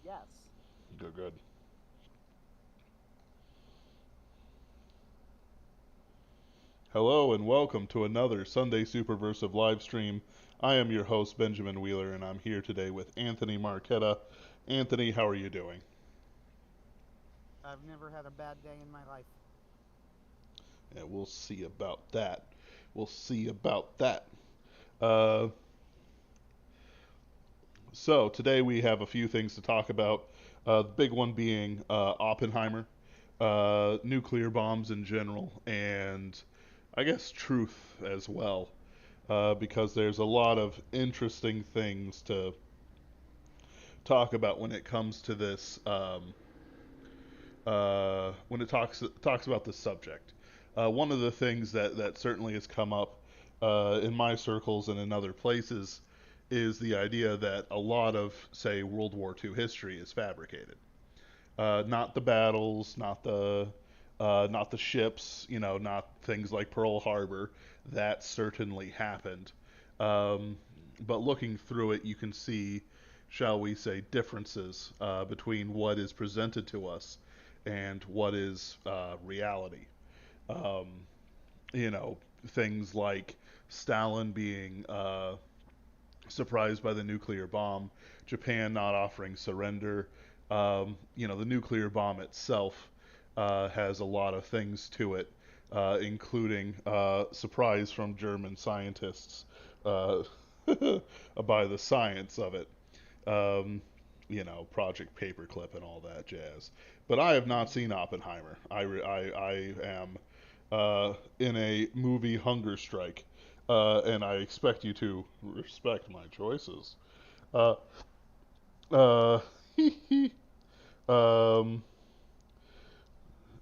Yes. Good, good. Hello and welcome to another Sunday Superversive live stream. I am your host, Benjamin Wheeler, and I'm here today with Anthony Marquetta. Anthony, how are you doing? I've never had a bad day in my life. Yeah, we'll see about that. We'll see about that. Uh, so, today we have a few things to talk about. The big one being Oppenheimer, nuclear bombs in general, and I guess truth as well. Because there's a lot of interesting things to talk about when it comes to this. When it talks about this subject, one of the things that certainly has come up in my circles and in other places is the idea that a lot of, say, World War II history is fabricated. Not the battles, not the ships, not things like Pearl Harbor. That certainly happened. Um, but looking through it, you can see, shall we say, differences between what is presented to us and what is reality. Um, you know, things like Stalin being surprised by the nuclear bomb, Japan not offering surrender. The nuclear bomb itself has a lot of things to it, including surprise from German scientists uh, by the science of it. Um, Project Paperclip and all that jazz. But I have not Hmm. seen Oppenheimer. I am in a movie hunger strike, and I expect you to respect my choices. Uh, uh, um,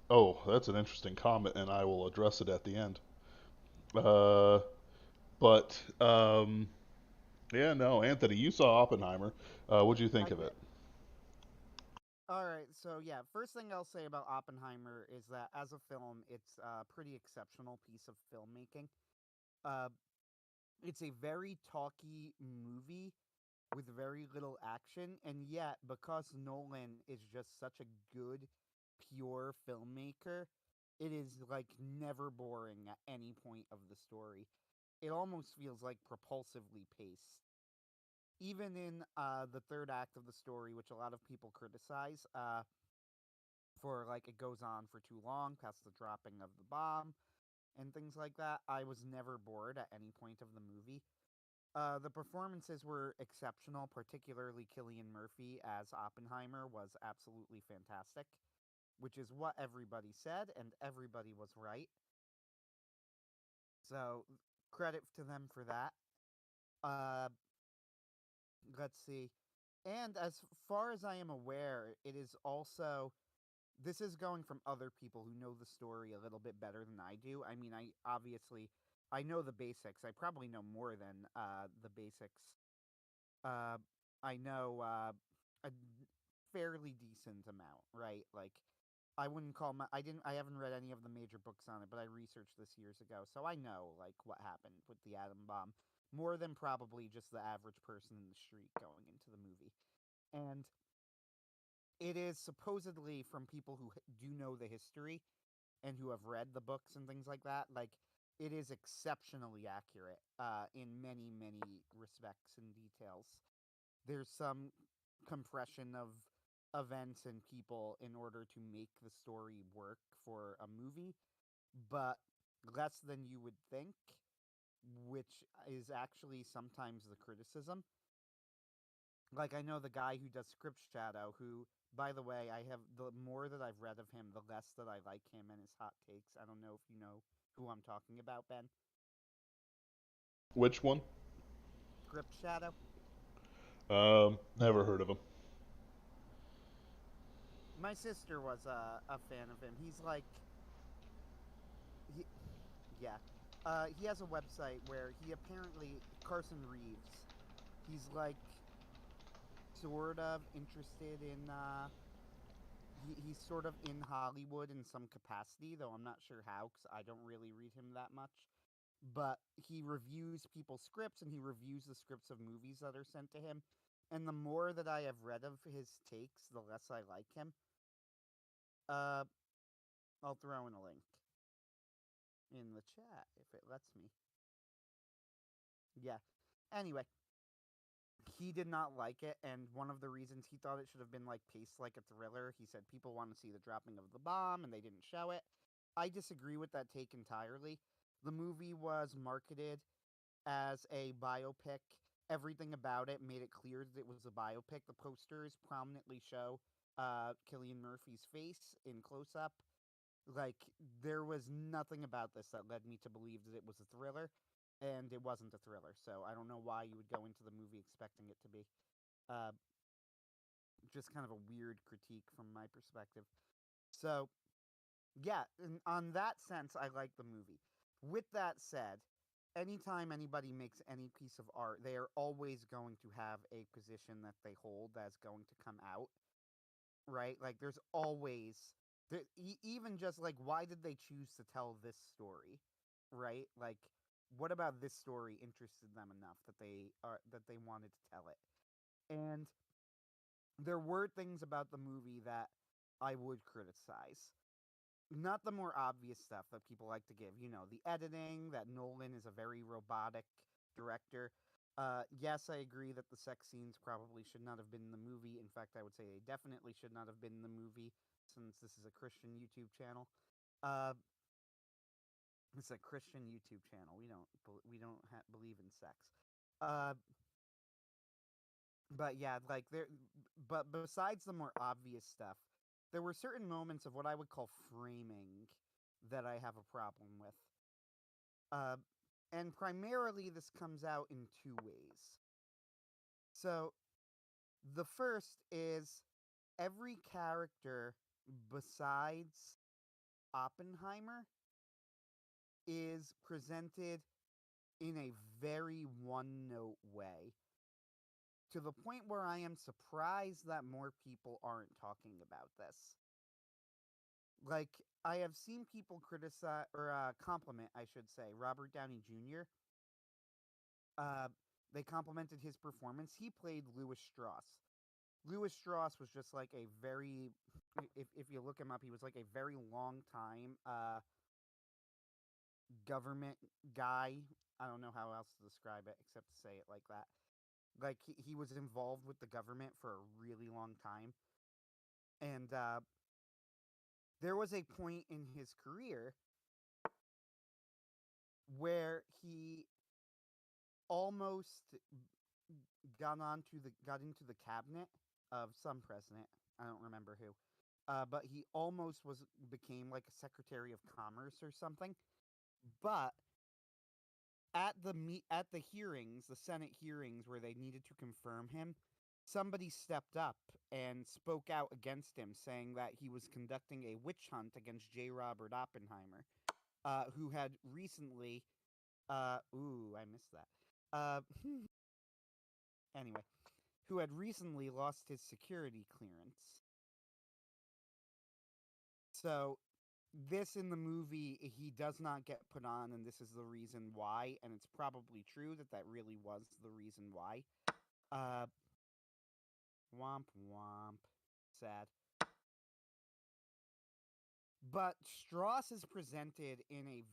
oh, that's an interesting comment, and I will address it at the end. Uh, but yeah, no, Anthony, you saw Oppenheimer. What'd you think I of it? did. All right, so yeah, first thing I'll say about Oppenheimer is that as a film, it's a pretty exceptional piece of filmmaking. Uh, it's a very talky movie with very little action, and yet because Nolan is just such a good, pure filmmaker, it is like never boring at any point of the story. It almost feels like propulsively paced. Even in the third act of the story, which a lot of people criticize, for like it goes on for too long past the dropping of the bomb and things like that, I was never bored at any point of the movie. The performances were exceptional, particularly Killian Murphy as Oppenheimer was absolutely fantastic, which is what everybody said, and everybody was right. So credit to them for that. Uh, let's see. And as far as I am aware, it is also this is going from other people who know the story a little bit better than I do. I mean, I obviously I know the basics. I probably know more than the basics. Uh, I know a fairly decent amount, right? Like I wouldn't call my I haven't read any of the major books on it, but I researched this years ago, so I know like what happened with the atom bomb more than probably just the average person in the street going into the movie. And it is supposedly from people who do know the history and who have read the books and things like that. Like it is exceptionally accurate in many respects and details. There's some compression of events and people in order to make the story work for a movie, but less than you would think, which is actually sometimes the criticism. Like I know the guy who does Script Shadow, who, by the way, I have the more that I've read of him, the less that I like him and his hot takes. I don't know if you know who I'm talking about, Ben. Which one? Script Shadow. Never heard of him. My sister was a fan of him. He's like, he, yeah, he has a website where he apparently Carson Reeves. He's like sort of interested in he's sort of in Hollywood in some capacity, though I'm not sure how because I don't really read him that much. But he reviews people's scripts and he reviews the scripts of movies that are sent to him. and the more that I have read of his takes, the less I like him. Uh, I'll throw in a link in the chat if it lets me. Yeah. Anyway, he did not like it, and one of the reasons he thought it should have been like paced like a thriller, he said people want to see the dropping of the bomb and they didn't show it. I disagree with that take entirely. The movie was marketed as a biopic. Everything about it made it clear that it was a biopic. The posters prominently show Cillian Murphy's face in close up. Like, there was nothing about this that led me to believe that it was a thriller, and it wasn't a thriller. So I don't know why you would go into the movie expecting it to be. Uh, just kind of a weird critique from my perspective. So, yeah, on that sense, I like the movie. With that said, anytime anybody makes any piece of art, they are always going to have a position that they hold that's going to come out, right? Like, there's always, even just like, why did they choose to tell this story, right? Like, what about this story interested them enough that they wanted to tell it? And there were things about the movie that I would criticize. Not the more obvious stuff that people like to give, the editing, that Nolan is a very robotic director. Yes, I agree that the sex scenes probably should not have been in the movie. In fact, I would say they definitely should not have been in the movie, since this is a Christian YouTube channel. Uh, it's a Christian YouTube channel. We don't believe in sex. Uh, but yeah, like but besides the more obvious stuff, there were certain moments of what I would call framing that I have a problem with. Uh, and primarily this comes out in two ways. So the first is every character besides Oppenheimer is presented in a very one note way, to the point where I am surprised that more people aren't talking about this. Like, I have seen people criticize or compliment, I should say, Robert Downey Jr. Uh, they complimented his performance. He played Louis Strauss. Louis Strauss was just like a very, if you look him up, he was like a very long time government guy. I don't know how else to describe it except to say it like that. Like, he was involved with the government for a really long time. And there was a point in his career where he almost got into the cabinet of some president. I don't remember who. But he almost became like a secretary of commerce or something. But at the hearings, the Senate hearings where they needed to confirm him, somebody stepped up and spoke out against him, saying that he was conducting a witch hunt against J. Robert Oppenheimer, who had recently, I missed that. Uh, anyway, who had recently lost his security clearance. So this in the movie, he does not get put on, and this is the reason why, and it's probably true that really was the reason why. Uh, womp womp. Sad. But Strauss is presented in a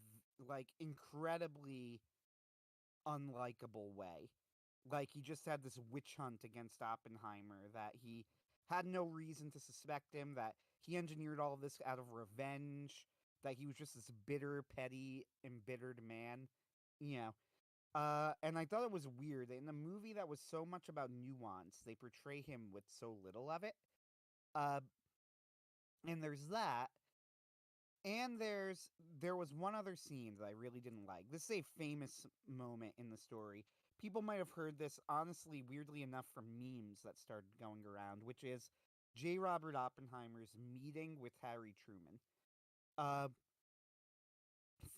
like incredibly unlikable way. Like, he just had this witch hunt against Oppenheimer, that he had no reason to suspect him, that he engineered all of this out of revenge, that he was just this bitter, petty, embittered man. You know. And I thought it was weird that in a movie that was so much about nuance, they portray him with so little of it. Uh, and there's that. And there was one other scene that I really didn't like. This is a famous moment in the story. People might have heard this, honestly, weirdly enough, from memes that started going around, which is J. Robert Oppenheimer's meeting with Harry Truman. Uh,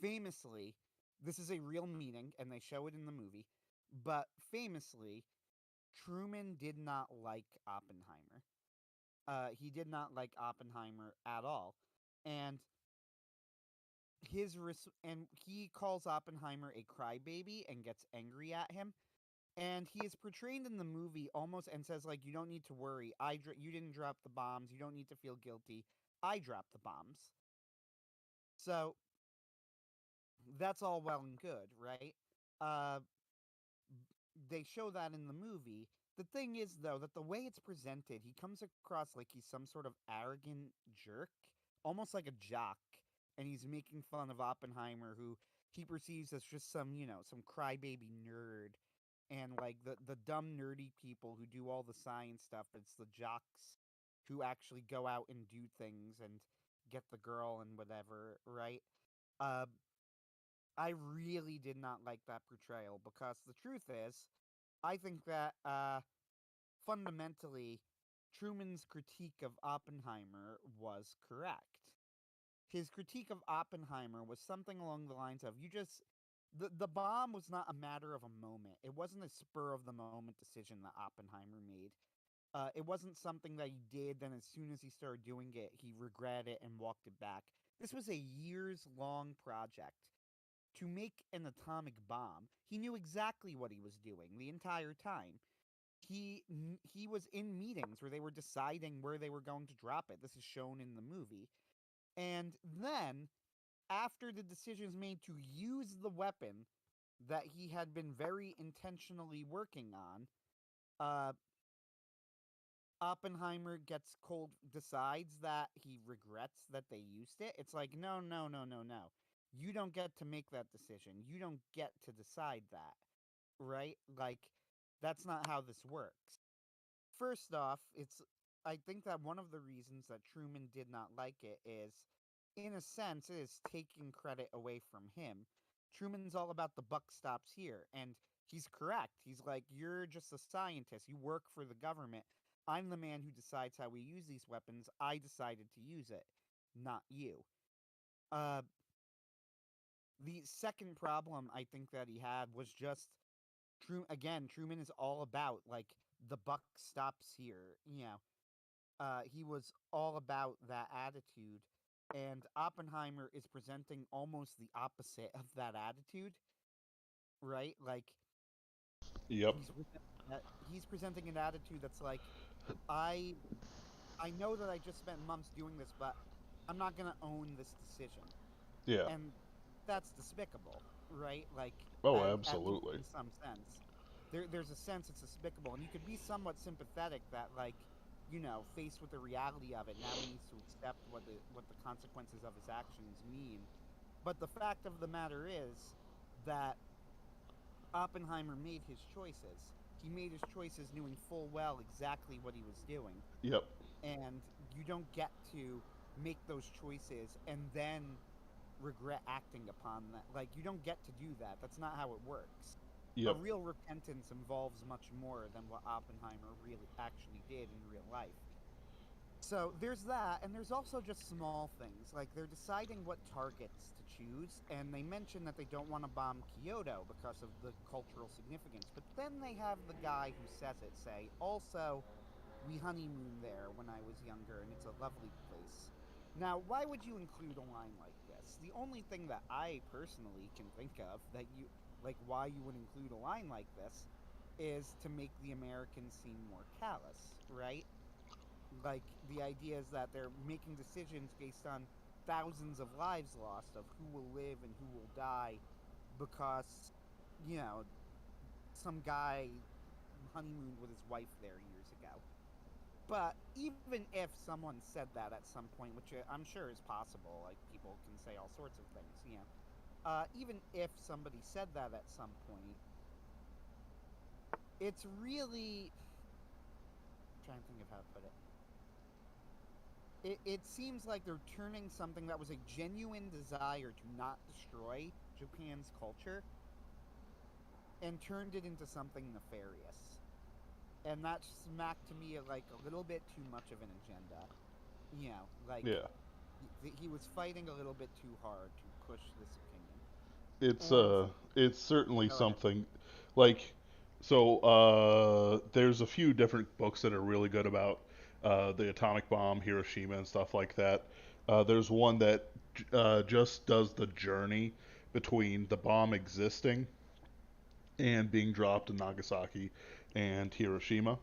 Famously, this is a real meeting, and they show it in the movie. But famously, Truman did not like Oppenheimer. He did not like Oppenheimer at all, and and he calls Oppenheimer a crybaby and gets angry at him. And he is portrayed in the movie almost and says like, "You don't need to worry. You didn't drop the bombs. You don't need to feel guilty. I dropped the bombs." So that's all well and good, right? Uh, they show that in the movie. The thing is, though, that the way it's presented, he comes across like he's some sort of arrogant jerk, almost like a jock, and he's making fun of Oppenheimer, who he perceives as just some, some crybaby nerd, and like the dumb nerdy people who do all the science stuff. It's the jocks who actually go out and do things and get the girl and whatever, right? Uh, I really did not like that portrayal because the truth is, I think that fundamentally, Truman's critique of Oppenheimer was correct. His critique of Oppenheimer was something along the lines of, the bomb was not a matter of a moment. It wasn't a spur of the moment decision that Oppenheimer made. It wasn't something that he did, then as soon as he started doing it, he regretted it and walked it back. This was a years long project to make an atomic bomb. He knew exactly what he was doing the entire time. He was in meetings where they were deciding where they were going to drop it. This is shown in the movie. And then, after the decision is made to use the weapon that he had been very intentionally working on, uh, Oppenheimer gets cold, decides that he regrets that they used it. It's like, no, no, no, no, no. You don't get to make that decision. You don't get to decide that, right? Like, that's not how this works. First off, I think that one of the reasons that Truman did not like it is, in a sense, it is taking credit away from him. Truman's all about the buck stops here, and he's correct. He's like, "You're just a scientist. You work for the government. I'm the man who decides how we use these weapons. I decided to use it, not you." Uh, the second problem I think that he had was just Truman is all about like the buck stops here. He was all about that attitude, and Oppenheimer is presenting almost the opposite of that attitude, right? Like Yep. he's presenting an attitude that's like, I I know that I just spent months doing this, but I'm not gonna own this decision, Yeah. and that's despicable, right? Like Oh, at least absolutely. in some sense, there's a sense it's despicable, and you could be somewhat sympathetic that like, faced with the reality of it, now he needs to accept what the consequences of his actions mean. But the fact of the matter is that Oppenheimer made his choices. He made his choices knowing full well exactly what he was doing, Yep. and you don't get to make those choices and then regret acting upon that. Like, you don't get to do that. That's not how it works. A Yep. real repentance involves much more than what Oppenheimer really actually did in real life. So there's that, and there's also just small things. Like, they're deciding what targets to choose, and they mention that they don't want to bomb Kyoto because of the cultural significance. But then they have the guy who says it say, also, we honeymooned there when I was younger, and it's a lovely place. Now, why would you include a line like this? The only thing that I personally can think of that why you would include a line like this is to make the Americans seem more callous, right? Like, the idea is that they're making decisions based on thousands of lives lost of who will live and who will die because, you know, some guy honeymooned with his wife there years ago. But even if someone said that at some point, which I'm sure is possible, like people can say all sorts of things, even if somebody said that at some point, it's really I'm trying to think of how to put it. It seems like they're turning something that was a genuine desire to not destroy Japan's culture and turned it into something nefarious. And that smacked to me of like a little bit too much of an agenda. Like Yeah. he was fighting a little bit too hard to push this opinion. It's And it's certainly go ahead. something like so there's a few different books that are really good about the atomic bomb, Hiroshima and stuff like that. There's one that just does the journey between the bomb existing and being dropped in Nagasaki and Hiroshima.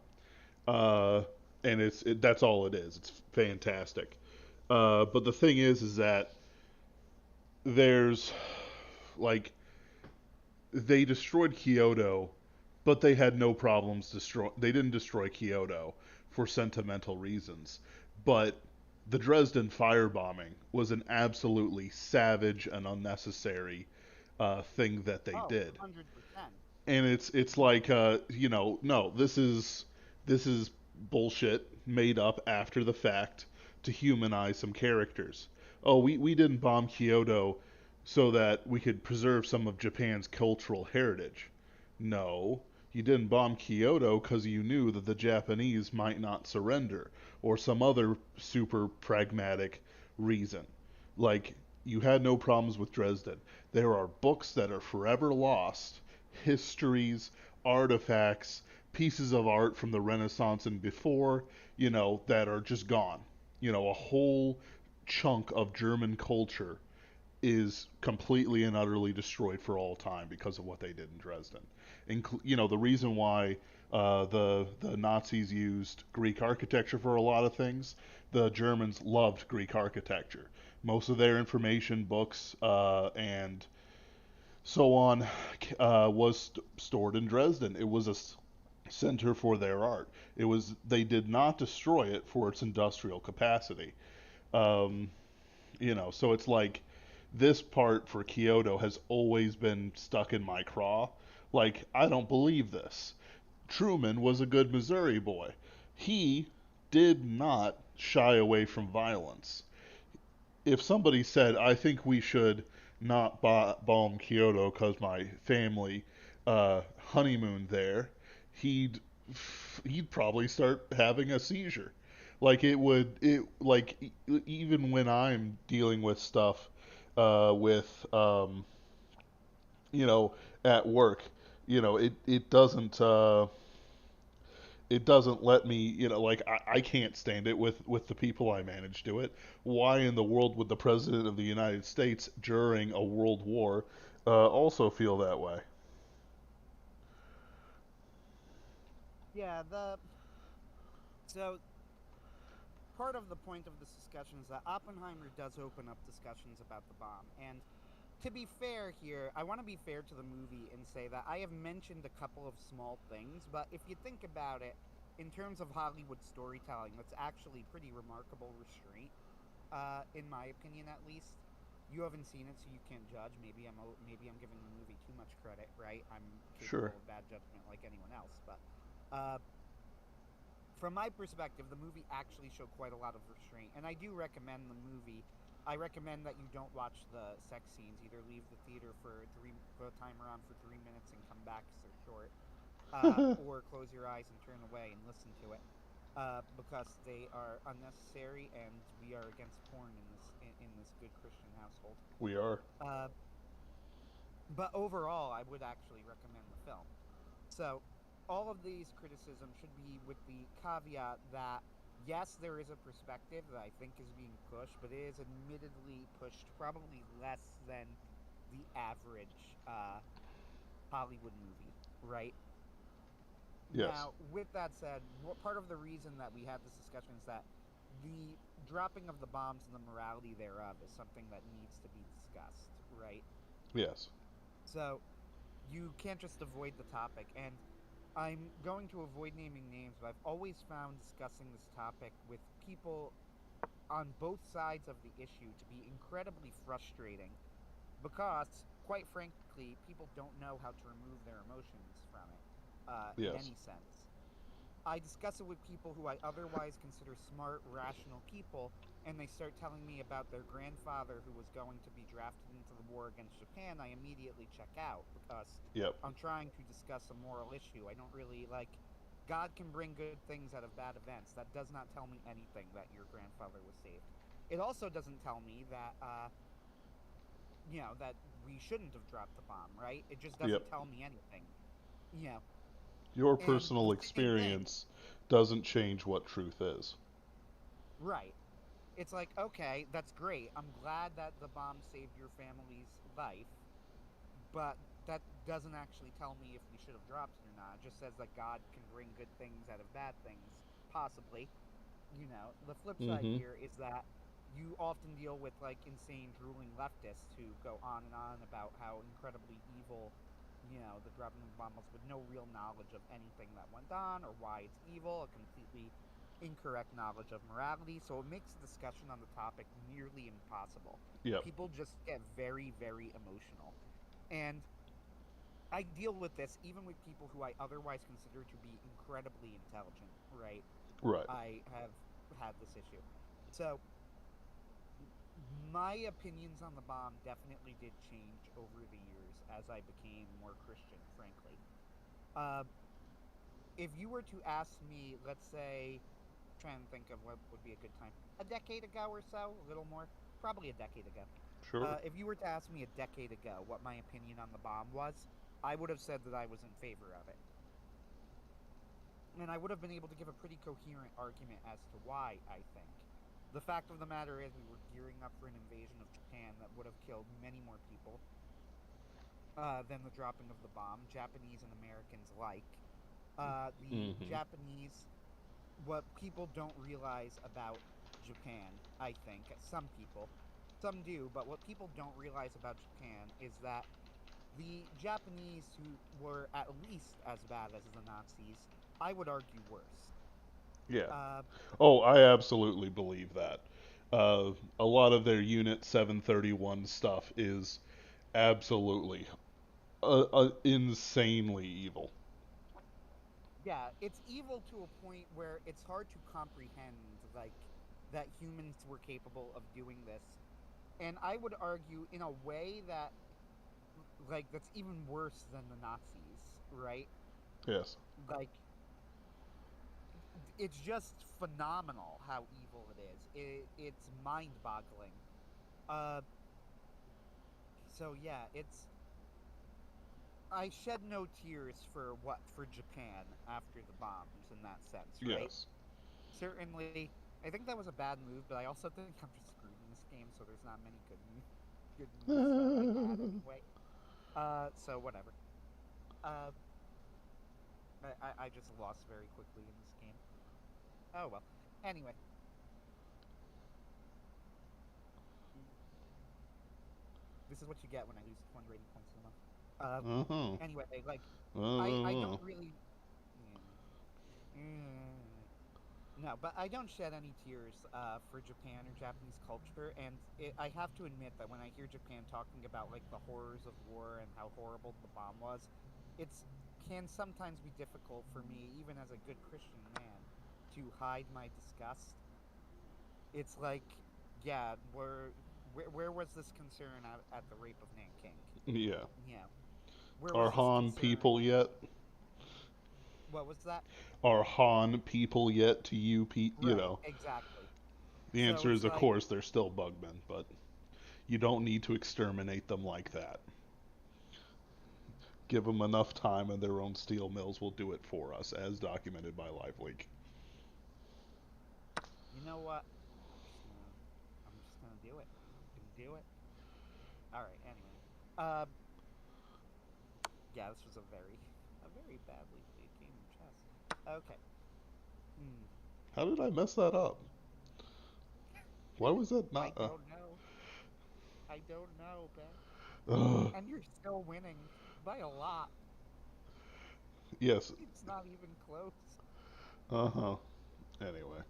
Uh, and that's all it is. It's fantastic. But the thing is that there's like they destroyed Kyoto, but they had no problems destroy. They didn't destroy Kyoto for sentimental reasons, but the Dresden firebombing was an absolutely savage and unnecessary thing that they Oh, did. 100%. And it's like no, this is bullshit made up after the fact to humanize some characters. Oh, we didn't bomb Kyoto so that we could preserve some of Japan's cultural heritage. No, you didn't bomb Kyoto because you knew that the Japanese might not surrender, or some other super pragmatic reason. Like, you had no problems with Dresden. There are books that are forever lost, histories, artifacts, pieces of art from the Renaissance and before, that are just gone. A whole chunk of German culture is completely and utterly destroyed for all time because of what they did in Dresden. The reason why the Nazis used Greek architecture for a lot of things, the Germans loved Greek architecture. Most of their information, books, and so on, was stored in Dresden. It was a center for their art. They did not destroy it for its industrial capacity. Um, so it's like this part for Kyoto has always been stuck in my craw. Like, I don't believe this. Truman was a good Missouri boy. He did not shy away from violence. If somebody said, I think we should not bomb Kyoto because my family honeymooned there, he'd he'd probably start having a seizure. Like even when I'm dealing with stuff with you know at work, it doesn't let me, like I can't stand it with the people I manage to it. Why in the world would the president of the United States during a world war also feel that way? Yeah, so part of the point of this discussion is that Oppenheimer does open up discussions about the bomb. And to be fair here, I want to be fair to the movie and say that I have mentioned a couple of small things, but if you think about it, in terms of Hollywood storytelling, that's actually pretty remarkable restraint, in my opinion at least. You haven't seen it, so you can't judge. Maybe I'm giving the movie too much credit, right? I'm Sure. capable of bad judgment like anyone else, but uh, from my perspective, the movie actually showed quite a lot of restraint, and I do recommend the movie. I recommend that you don't watch the sex scenes. Either leave the theater for go timer on for 3 minutes and come back because they're short, or close your eyes and turn away and listen to it, because they are unnecessary, and we are against porn in this good Christian household. We are. Uh, but overall, I would actually recommend the film. So, all of these criticisms should be with the caveat that yes, there is a perspective that I think is being pushed, but it is admittedly pushed probably less than the average Hollywood movie, right? Yes. Now, with that said, part of the reason that we had this discussion is that the dropping of the bombs and the morality thereof is something that needs to be discussed, right? Yes. So, you can't just avoid the topic. And I'm going to avoid naming names, but I've always found discussing this topic with people on both sides of the issue to be incredibly frustrating because, quite frankly, people don't know how to remove their emotions from it in Yes. any sense. I discuss it with people who I otherwise consider smart, rational people, and they start telling me about their grandfather who was going to be drafted into the war against Japan. I immediately check out because Yep. I'm trying to discuss a moral issue. I don't really like. God can bring good things out of bad events. That does not tell me anything that your grandfather was saved. It also doesn't tell me that, that we shouldn't have dropped the bomb, right? It just Yep. doesn't tell me anything, you know. Your And personal the same thing, experience doesn't change what truth is. right? It's like, okay, that's great. I'm glad that the bomb saved your family's life, but that doesn't actually tell me if we should have dropped it or not. It just says that God can bring good things out of bad things, possibly. The flip side Mm-hmm. here is that you often deal with like insane drooling leftists who go on and on about how incredibly evil, the dropping of the bomb was, with no real knowledge of anything that went on or why it's evil, a completely incorrect knowledge of morality. So it makes discussion on the topic nearly impossible. Yep. People just get very, very emotional. And I deal with this even with people who I otherwise consider to be incredibly intelligent, right? Right. I have had this issue. So, my opinions on the bomb definitely did change over the years as I became more Christian, frankly. Uh, if you were to ask me, let's say, trying to think of what would be a good time, a decade ago or so, a little more, probably a decade ago. Sure. If you were to ask me a decade ago what my opinion on the bomb was, I would have said that I was in favor of it. And I would have been able to give a pretty coherent argument as to why, I think. The fact of the matter is, we were gearing up for an invasion of Japan that would have killed many more people than the dropping of the bomb, Japanese and Americans alike. The Mm-hmm. Japanese, what people don't realize about Japan, I think, some people, some do, but what people don't realize about Japan is that the Japanese, who were at least as bad as the Nazis, I would argue worse. Yeah. Uh, Oh, I absolutely believe that. A lot of their Unit 731 stuff is absolutely insanely evil. yeah, it's evil to a point where it's hard to comprehend, like, that humans were capable of doing this. And I would argue, in a way that, like, that's even worse than the Nazis, right? Yes. Like, it's just phenomenal how evil it is. It's mind-boggling. Uh, so yeah, it's I shed no tears for Japan after the bombs in that sense, right? Yes. Certainly, I think that was a bad move, but I also think I'm just screwed in this game, so there's not many good moves that I had anyway. So whatever. Uh, I just lost very quickly in this game. Oh well. Anyway, this is what you get when I lose 20 rating points in a month. Uh-huh. Anyway, like I Uh-huh. don't really. Mm, No, but I don't shed any tears for Japan or Japanese culture, and I have to admit that when I hear Japan talking about like the horrors of war and how horrible the bomb was, it's can sometimes be difficult for me, even as a good Christian man, to hide my disgust. It's like, yeah, where was this concern at the rape of Nanking? Yeah. Yeah, where Are was this Han concern? people yet? What was that? Are Han people yet to you, you Right, know? exactly. The So answer it's is, of like, course, they're still bugmen, but you don't need to exterminate them like that. Give them enough time and their own steel mills will do it for us, as documented by LiveLeak. you know what? I'm just gonna do it. I'm gonna do it. All right. Anyway, uh, yeah, this was a very badly played game of chess. Okay. Hmm. How did I mess that up? Why was that I not? don't know. I don't know, Ben. Uh, And you're still winning by a lot. yes. It's not even close. Uh huh. Anyway.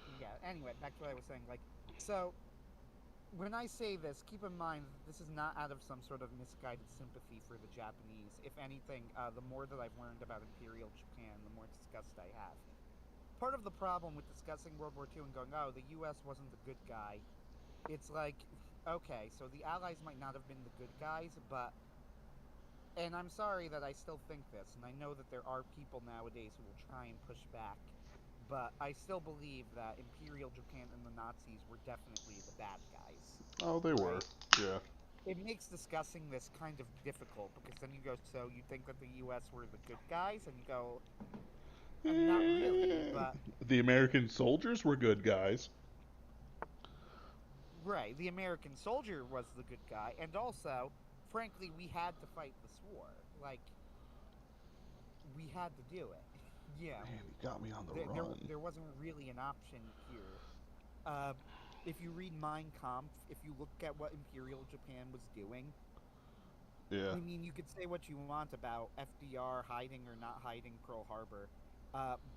Yeah. Anyway, back to what I was saying. Like, so when I say this, keep in mind that this is not out of some sort of misguided sympathy for the Japanese. If anything, the more that I've learned about Imperial Japan, the more disgust I have. Part of the problem with discussing World War II and going, oh, the U.S. wasn't the good guy, it's like, okay, so the Allies might not have been the good guys, but, and I'm sorry that I still think this, and I know that there are people nowadays who will try and push back, but I still believe that Imperial Japan and the Nazis were definitely the bad guys, Oh, they were. right? Yeah. It makes discussing this kind of difficult because then you go, so you think that the U.S. were the good guys, and you go, not really, Eh, but the American soldiers were good guys. right, the American soldier was the good guy, and also, frankly, we had to fight this war. Like, we had to do it. Yeah, Man, you got me on the there, there, run. there wasn't really an option here. Uh, if you read Mein Kampf, if you look at what Imperial Japan was doing, Yeah. I mean, you could say what you want about FDR hiding or not hiding Pearl Harbor,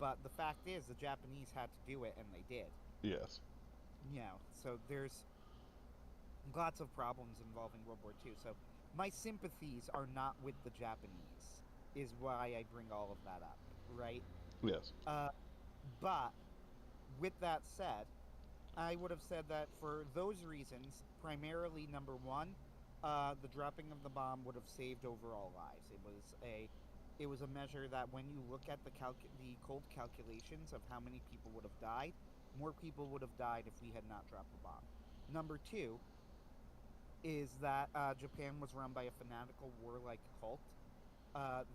but the fact is, the Japanese had to do it, and they did. Yes. So there's lots of problems involving World War II. So my sympathies are not with the Japanese, is why I bring all of that up, right? Yes. Uh, but with that said, I would have said that for those reasons, primarily number one, the dropping of the bomb would have saved overall lives. It was a measure that when you look at the cold calculations of how many people would have died, more people would have died if we had not dropped the bomb. Number two is that Japan was run by a fanatical warlike cult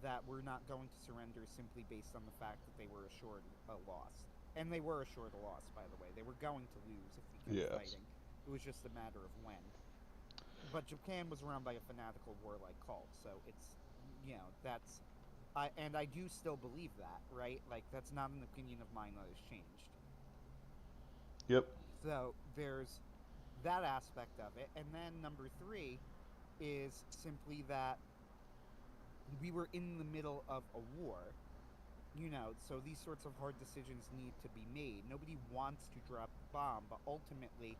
that were not going to surrender simply based on the fact that they were assured a loss. And they were assured a loss, by the way. They were going to lose if we kept Yes. fighting. It was just a matter of when. But Japan was run by a fanatical warlike cult, so that's. And I do still believe that, right? Like, that's not an opinion of mine that has changed. Yep. So there's that aspect of it. And then number three is simply that we were in the middle of a war. So these sorts of hard decisions need to be made. Nobody wants to drop the bomb, but ultimately,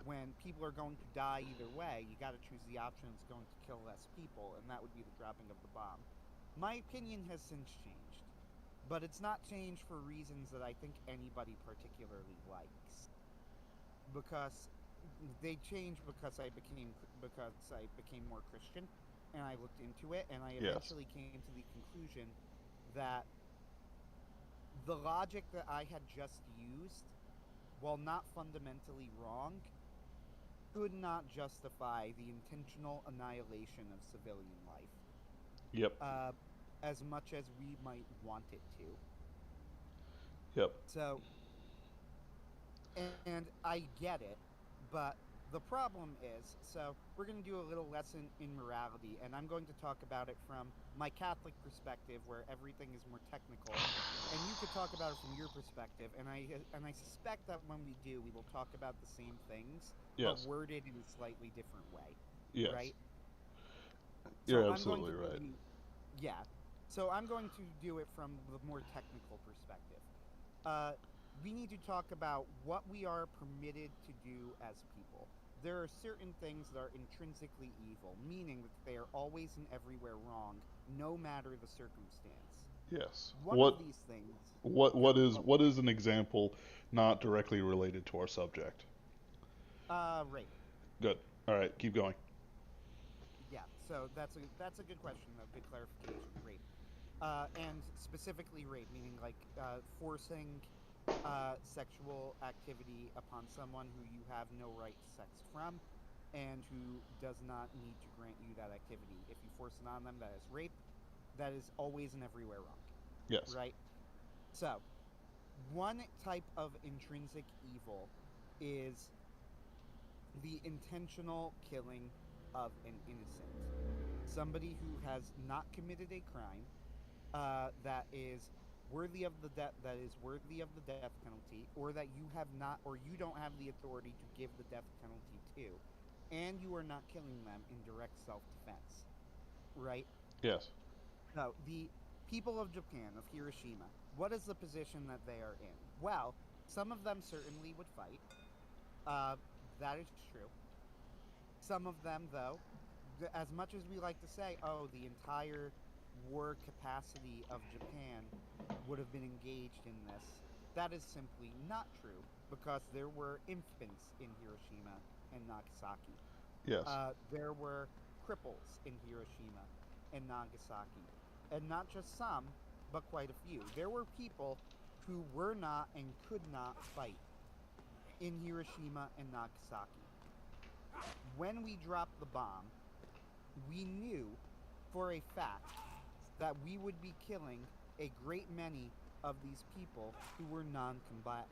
when people are going to die either way, you got to choose the option that's going to kill less people, and that would be the dropping of the bomb. My opinion has since changed, but it's not changed for reasons that I think anybody particularly likes. Because they changed because I became more Christian, and I looked into it, and I Yes. eventually came to the conclusion that the logic that I had just used, while not fundamentally wrong, could not justify the intentional annihilation of civilian life, Yep. uh, as much as we might want it to. Yep. So, and I get it, but the problem is, so we're going to do a little lesson in morality, and I'm going to talk about it from my Catholic perspective, where everything is more technical, and you could talk about it from your perspective, and I suspect that when we do, we will talk about the same things, but Yes. worded in a slightly different way, Yes. right? So You're I'm going absolutely to give right. you, yeah. So I'm going to do it from the more technical perspective. Uh, we need to talk about what we are permitted to do as people. There are certain things that are intrinsically evil, meaning that they are always and everywhere wrong, no matter the circumstance. Yes. One of these things, What yeah, what is well, what is an example not directly related to our subject? rape. Good. All right, keep going. Yeah, so that's a good question though. Good clarification. Rape. And specifically rape, meaning like forcing sexual activity upon someone who you have no right to sex from and who does not need to grant you that activity. If you force it on them, that is rape. That is always and everywhere wrong, Yes. right? So, one type of intrinsic evil is the intentional killing of an innocent. Somebody who has not committed a crime that is worthy of the death penalty, or that you have not, or you don't have the authority to give the death penalty to, and you are not killing them in direct self-defense, right? Yes. So the people of Japan, of Hiroshima, what is the position that they are in? Well, some of them certainly would fight. Uh, that is true. Some of them, though, as much as we like to say, oh, the entire war capacity of Japan would have been engaged in this, that is simply not true because there were infants in Hiroshima and Nagasaki. Yes. There were cripples in Hiroshima and Nagasaki. And not just some, but quite a few. There were people who were not and could not fight in Hiroshima and Nagasaki. When we dropped the bomb, we knew for a fact that we would be killing a great many of these people who were non-combatants.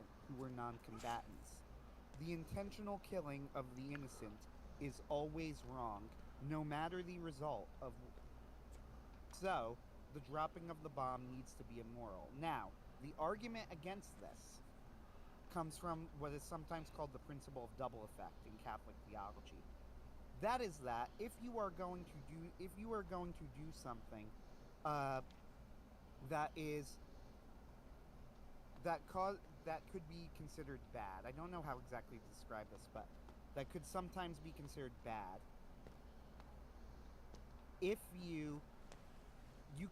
The intentional killing of the innocent is always wrong, no matter the result of. So, the dropping of the bomb needs to be immoral. Now, the argument against this comes from what is sometimes called the principle of double effect in Catholic theology. That is that if you are going to do something uh that is that could be considered bad. I don't know how exactly to describe this, but that could sometimes be considered bad. If you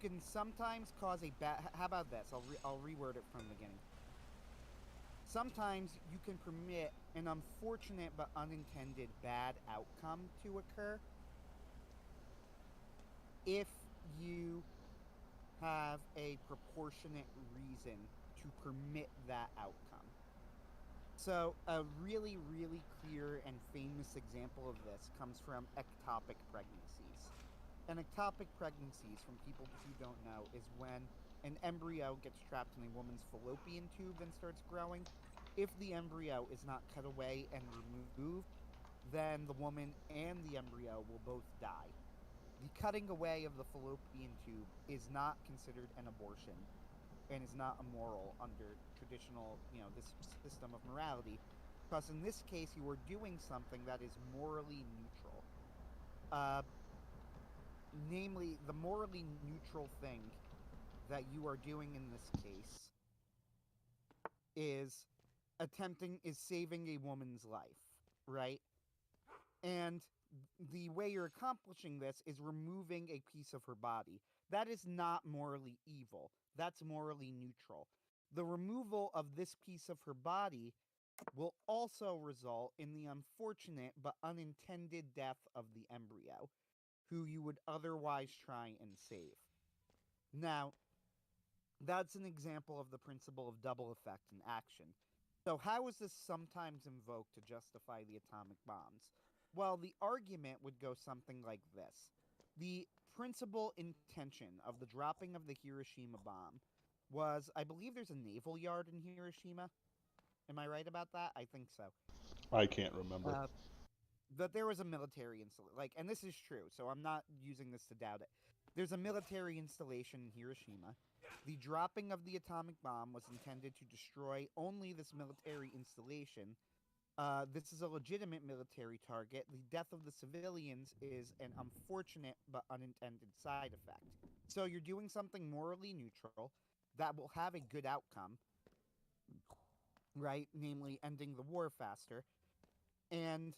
can sometimes cause a bad. How about this? I'll reword it from the beginning. Sometimes you can permit an unfortunate but unintended bad outcome to occur if you have a proportionate reason to permit that outcome. So, a really, really clear and famous example of this comes from ectopic pregnancies. And ectopic pregnancies, from people who don't know, is when an embryo gets trapped in a woman's fallopian tube and starts growing. If the embryo is not cut away and removed, then the woman and the embryo will both die. The cutting away of the fallopian tube is not considered an abortion and is not immoral under traditional, this system of morality, because in this case you are doing something that is morally neutral. Uh, Namely, the morally neutral thing that you are doing in this case is is saving a woman's life, right? And the way you're accomplishing this is removing a piece of her body. That is not morally evil. That's morally neutral. The removal of this piece of her body will also result in the unfortunate but unintended death of the embryo, who you would otherwise try and save. Now, that's an example of the principle of double effect in action. So, how is this sometimes invoked to justify the atomic bombs? Well, the argument would go something like this. The principal intention of the dropping of the Hiroshima bomb was, I believe there's a naval yard in Hiroshima. Am I right about that? I think so. I can't remember. Uh, that there was a military installation, and this is true, so I'm not using this to doubt it. There's a military installation in Hiroshima. The dropping of the atomic bomb was intended to destroy only this military installation. This is a legitimate military target. The death of the civilians is an unfortunate but unintended side effect. So you're doing something morally neutral that will have a good outcome, right? Namely, ending the war faster. And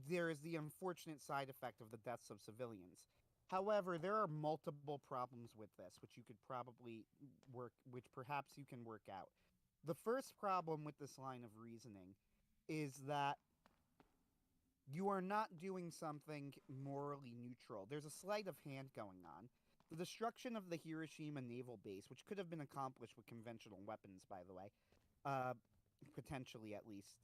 there is the unfortunate side effect of the deaths of civilians. However, there are multiple problems with this, which you could probably which perhaps you can work out. The first problem with this line of reasoning is that you are not doing something morally neutral. There's a sleight of hand going on. The destruction of the Hiroshima naval base, which could have been accomplished with conventional weapons, by the way, uh, potentially at least.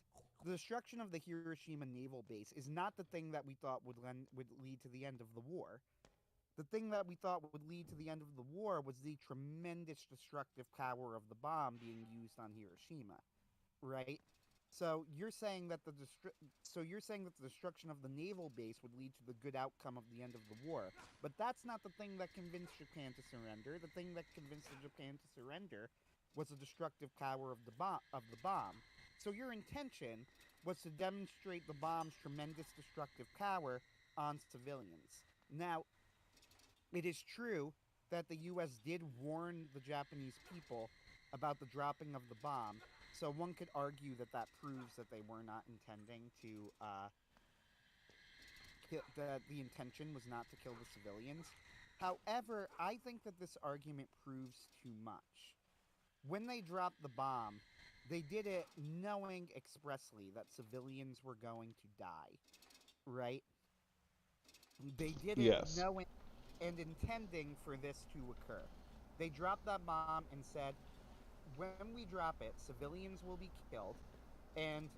The destruction of the Hiroshima naval base is not the thing that we thought would lead to the end of the war. The thing that we thought would lead to the end of the war was the tremendous destructive power of the bomb being used on Hiroshima, right? So you're saying that the destruction of the naval base would lead to the good outcome of the end of the war, but that's not the thing that convinced Japan to surrender. The thing that convinced Japan to surrender was the destructive power of the bomb. So your intention was to demonstrate the bomb's tremendous destructive power on civilians. Now, it is true that the U.S. did warn the Japanese people about the dropping of the bomb, so one could argue that that proves that they were not intending to that the intention was not to kill the civilians. However, I think that this argument proves too much. When they dropped the bomb, they did it knowing expressly that civilians were going to die, right? They did it Yes. knowing and intending for this to occur. They dropped that bomb and said, when we drop it, civilians will be killed, and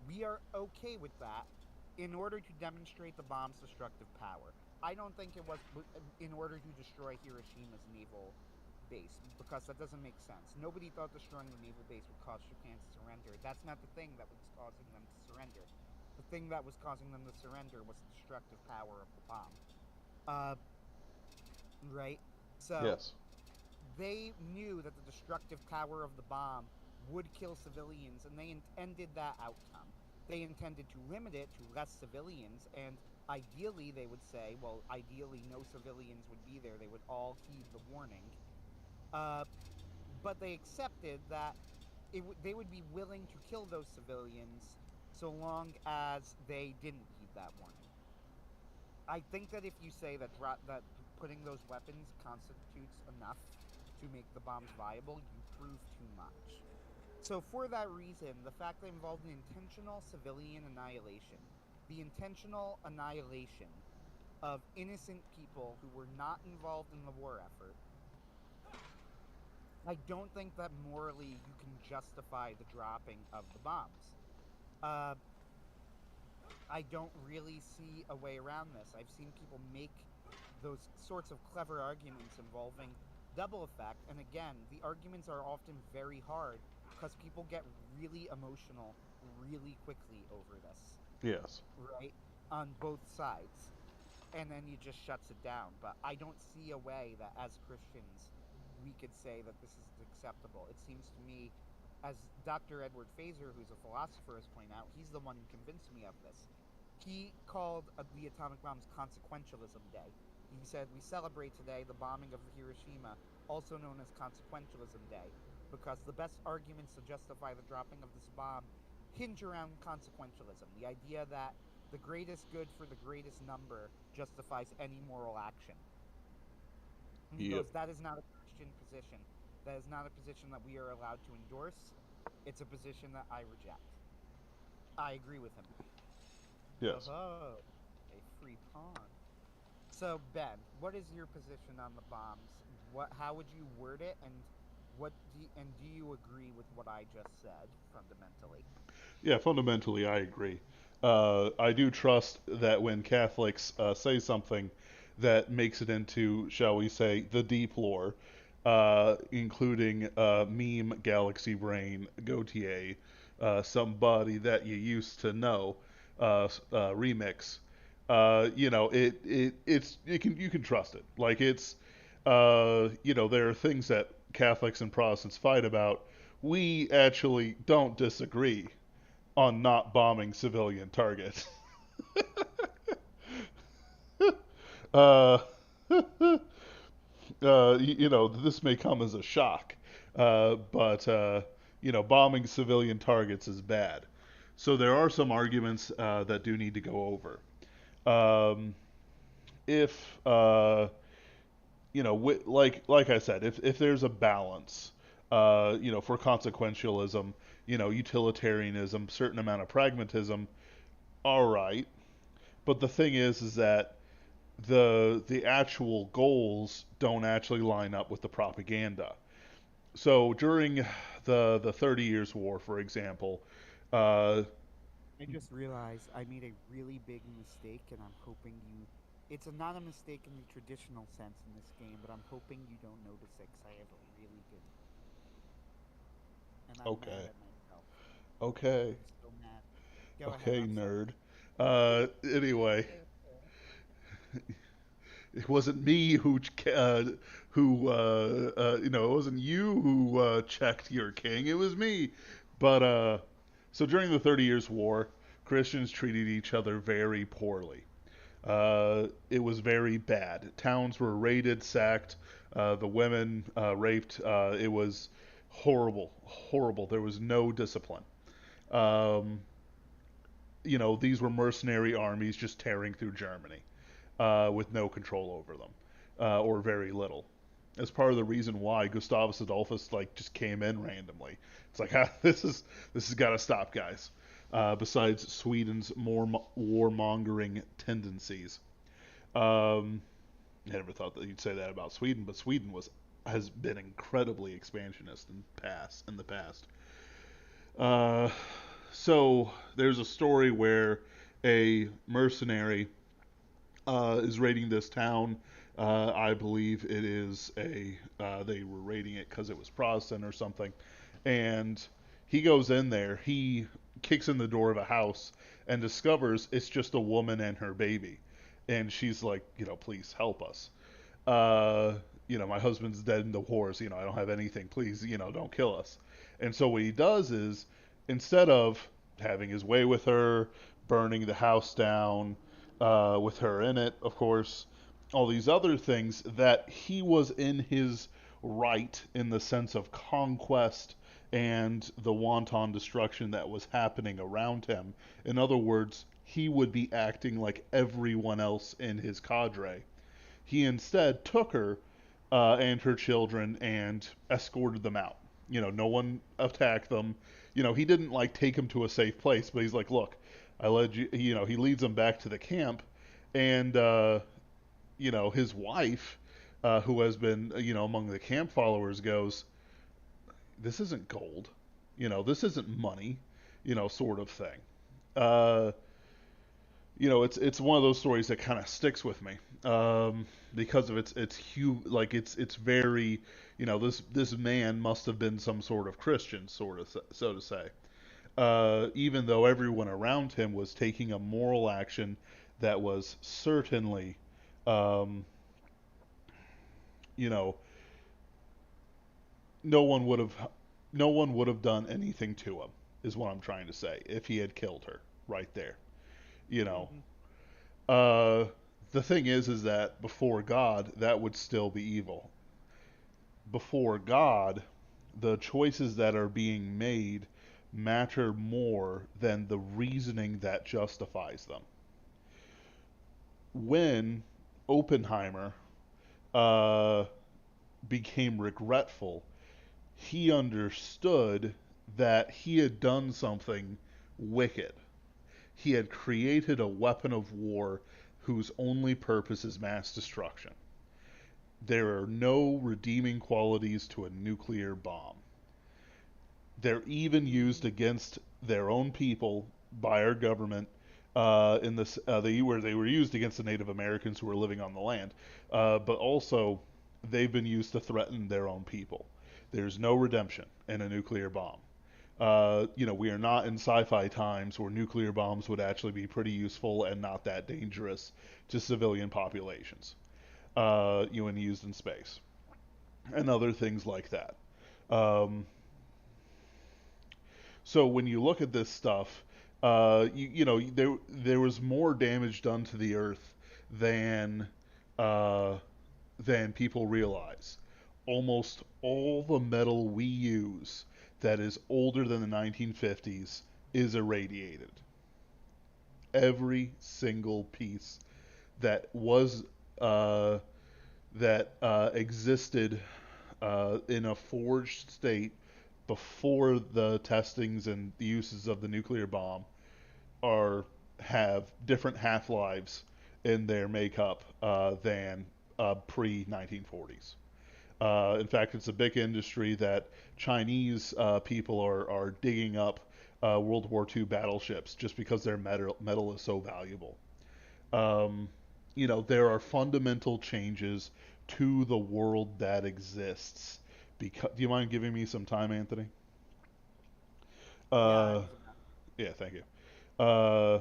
we are okay with that in order to demonstrate the bomb's destructive power. I don't think it was in order to destroy Hiroshima's naval base, because that doesn't make sense. Nobody thought destroying the naval base would cause Japan to surrender. That's not the thing that was causing them to surrender. the thing that was causing them to surrender was the destructive power of the bomb. Uh, right? So Yes. they knew that the destructive power of the bomb would kill civilians, and they intended that outcome. They intended to limit it to less civilians, and ideally, they would say, well, ideally, no civilians would be there. They would all heed the warning. Uh, but they accepted that they would be willing to kill those civilians so long as they didn't heed that warning. I think that if you say that putting those weapons constitutes enough to make the bombs viable, you prove too much. So for that reason, the fact that it involved an intentional civilian annihilation, the intentional annihilation of innocent people who were not involved in the war effort, I don't think that morally you can justify the dropping of the bombs. Uh, I don't really see a way around this. I've seen people make those sorts of clever arguments involving double effect, and again, the arguments are often very hard because people get really emotional really quickly over this, Yes. right? On both sides. And then he just shuts it down. But I don't see a way that as Christians we could say that this is acceptable. It seems to me, as Dr. Edward Fazer, who's a philosopher, has pointed out, he's the one who convinced me of this. He called the atomic bombs consequentialism day. He said, we celebrate today the bombing of Hiroshima, also known as consequentialism day, because the best arguments to justify the dropping of this bomb hinge around consequentialism, the idea that the greatest good for the greatest number justifies any moral action. And he Yep. goes, that is not a Christian position. That is not a position that we are allowed to endorse. It's a position that I reject. I agree with him. Yes. Oh, a free pawn. So Ben, what is your position on the bombs? How would you word it, and do you agree with what I just said fundamentally? Yeah, fundamentally, I agree. I do trust that when Catholics say something that makes it into, shall we say, the deep lore, including meme, Galaxy Brain, Gautier, somebody that you used to know, remix. You can trust it. Like it's, there are things that Catholics and Protestants fight about. We actually don't disagree on not bombing civilian targets. uh, this may come as a shock, but bombing civilian targets is bad. So there are some arguments that do need to go over. Um, if like I said, if there's a balance, for consequentialism, utilitarianism, certain amount of pragmatism, all right. But the thing is that the actual goals don't actually line up with the propaganda. So during the 30 Years' War, for example, uh, I just realized I made a really big mistake, and I'm hoping you. It's not a mistake in the traditional sense in this game, but I'm hoping you don't notice it because I have a really good, and I'm mad okay, at myself. okay, I'm so mad. Go ahead. okay, I'm sorry. nerd. Anyway, it wasn't me it wasn't you who checked your king. It was me. But so during the 30 Years' War, Christians treated each other very poorly. It was very bad. Towns were raided, sacked, the women raped. It was horrible, horrible. There was no discipline. Um, these were mercenary armies just tearing through Germany with no control over them, or very little. As part of the reason why Gustavus Adolphus just came in randomly. It's like this has got to stop, guys. Besides Sweden's more warmongering tendencies, I never thought that you'd say that about Sweden, but Sweden has been incredibly expansionist in the past. Uh, so there's a story where a mercenary is raiding this town. I believe it is they were raiding it because it was Protestant or something, and he goes in there. He kicks in the door of a house and discovers it's just a woman and her baby, and she's like, please help us. uh, my husband's dead in the wars. I don't have anything. Please, don't kill us. And so what he does is, instead of having his way with her, burning the house down, with her in it, of course, all these other things, that he was in his right in the sense of conquest and the wanton destruction that was happening around him. In other words, he would be acting like everyone else in his cadre. He instead took her and her children and escorted them out. No one attacked them. He didn't like take them to a safe place, but he's like, look, I led you. He leads them back to the camp, and his wife, who has been among the camp followers, goes, this isn't gold. This isn't money. Sort of thing. Uh, it's one of those stories that kind of sticks with me, because of its huge, like it's very, this man must have been some sort of Christian, sort of, so to say. Even though everyone around him was taking a moral action that was certainly, um, you know, no one would have, no one would have done anything to him, is what I'm trying to say, if he had killed her right there. You know, Hmm. Uh, the thing is that before God, that would still be evil. Before God, the choices that are being made matter more than the reasoning that justifies them. When Oppenheimer uh, became regretful, he understood that he had done something wicked. He had created a weapon of war whose only purpose is mass destruction. There are no redeeming qualities to a nuclear bomb. They're even used against their own people by our government. In this, where they were used against the Native Americans who were living on the land, but also they've been used to threaten their own people. There's no redemption in a nuclear bomb. We are not in sci-fi times where nuclear bombs would actually be pretty useful and not that dangerous to civilian populations. When used in space and other things like that. Um, so when you look at this stuff, there was more damage done to the Earth than uh, than people realize. Almost all the metal we use that is older than the 1950s is irradiated. Every single piece that was existed in a forged state before the testings and the uses of the nuclear bomb are have different half lives in their makeup than pre 1940s. In fact, it's a big industry that Chinese people are digging up World War II battleships just because their metal is so valuable. Um, there are fundamental changes to the world that exists. Do you mind giving me some time, Anthony? Yeah, Uh, absolutely. yeah, thank you. Uh,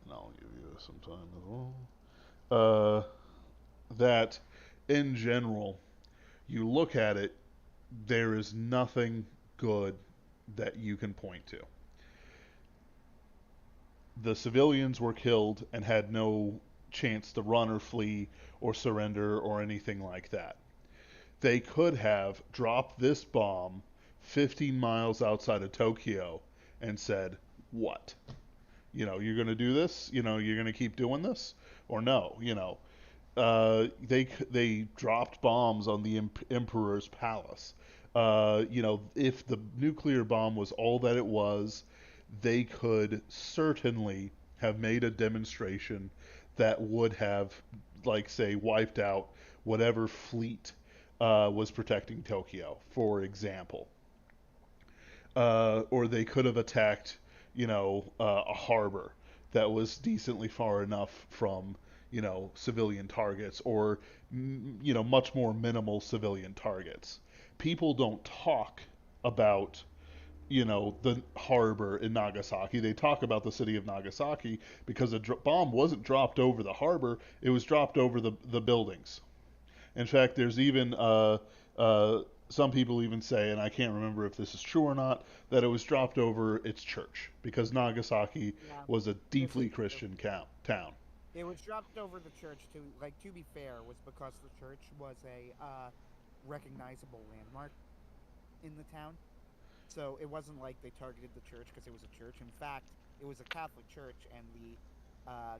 and I'll give you some time as well. Uh, that in general, you look at it, there is nothing good that you can point to. The civilians were killed and had no chance to run or flee or surrender or anything like that. They could have dropped this bomb 15 miles outside of Tokyo and said, what? You're going to do this? You're going to keep doing this? Or no? They dropped bombs on the emperor's palace. If the nuclear bomb was all that it was, they could certainly have made a demonstration that would have, like, say, wiped out whatever fleet was protecting Tokyo, for example. Or they could have attacked, a harbor that was decently far enough from, civilian targets, or, much more minimal civilian targets. People don't talk about the harbor in Nagasaki. They talk about the city of Nagasaki because a bomb wasn't dropped over the harbor; it was dropped over the buildings. In fact, there's even uh, some people even say, and I can't remember if this is true or not, that it was dropped over its church because Nagasaki Yeah, was a this is deeply true. Christian town. It was dropped over the church to to be fair was because the church was a recognizable landmark in the town. So it wasn't like they targeted the church because it was a church. In fact, it was a Catholic church, and the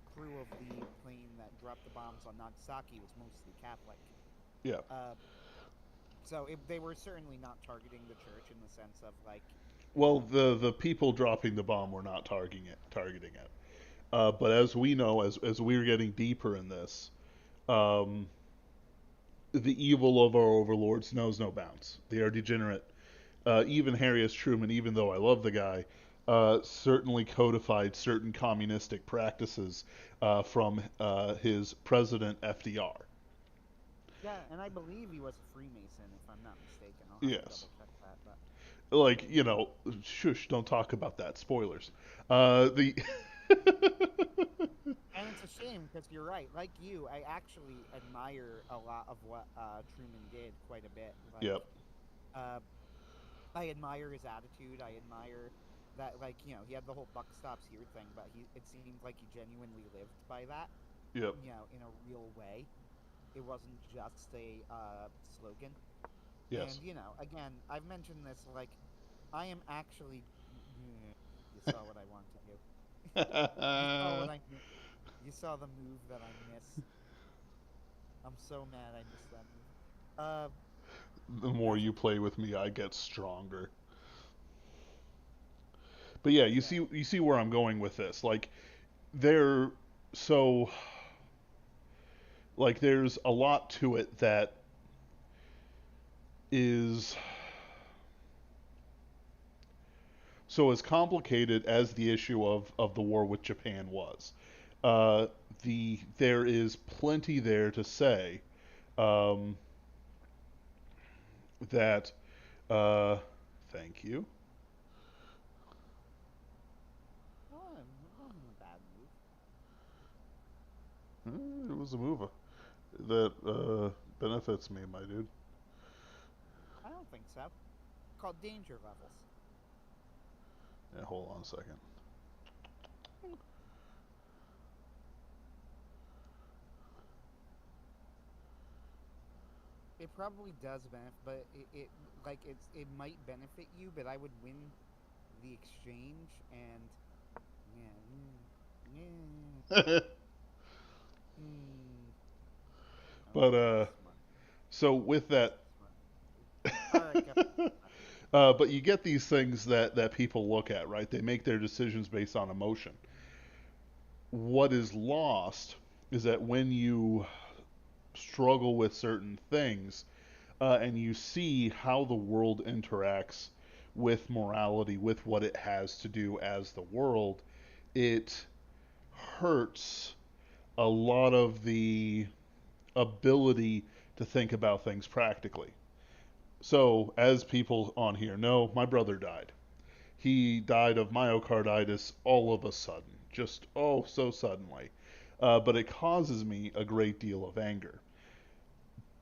crew of the plane that dropped the bombs on Nagasaki was mostly Catholic. Yeah. Uh, they were certainly not targeting the church in the sense of you Well, know, the people dropping the bomb were not targeting it. But as we know, as we're getting deeper in this, um, the evil of our overlords knows no bounds. They are degenerate. Even Harry S. Truman, even though I love the guy, certainly codified certain communistic practices from his president FDR. yeah, and I believe he was a Freemason, if I'm not mistaken. I'll have to Yes, double check that, but like shush, don't talk about that. Spoilers. The and it's a shame because you're right. Like you, I actually admire a lot of what Truman did quite a bit. Yep, Uh, I admire his attitude. I admire that, he had the whole "buck stops here" thing, but it seemed like he genuinely lived by that, yep, in a real way. It wasn't just a slogan. yes. And again, I've mentioned this. I am actually. You saw what I want to do. You saw what I. You saw the move that I missed. I'm so mad I missed that move. Uh, The more that's you okay. play with me, I get stronger. But yeah, you So, see where I'm going with this. There, so there's a lot to it that is so as complicated as the issue of the war with Japan was. Uh, there is plenty there to say um, that. Uh, thank you. oh, it wasn't a bad move. It was a move that benefits me, my dude. I don't think so. Called danger levels. Yeah, hold on a second. It probably does benefit, but it might benefit you. But I would win the exchange, and yeah, yeah. Hmm. But Okay, that's smart. so with That's that, a smart move. All right, go. but you get these things that people look at, right? They make their decisions based on emotion. What is lost is that when you struggle with certain things and you see how the world interacts with morality, with what it has to do as the world, it hurts a lot of the ability to think about things practically. So, as people on here know, my brother died. He died of myocarditis all of a sudden, just oh so suddenly. But it causes me a great deal of anger.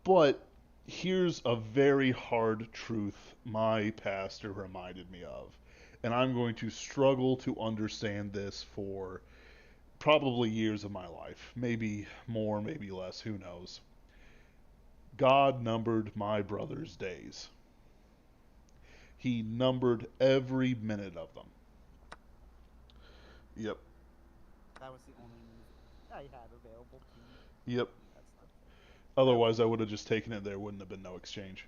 But here's a very hard truth my pastor reminded me of. And I'm going to struggle to understand this for probably years of my life. Maybe more, maybe less, who knows. God numbered my brother's days. He numbered every minute of them. Yep. That was the only move I had available to me. Yep. That's not fair. Otherwise, Okay. I would have just taken it. There wouldn't have been no exchange.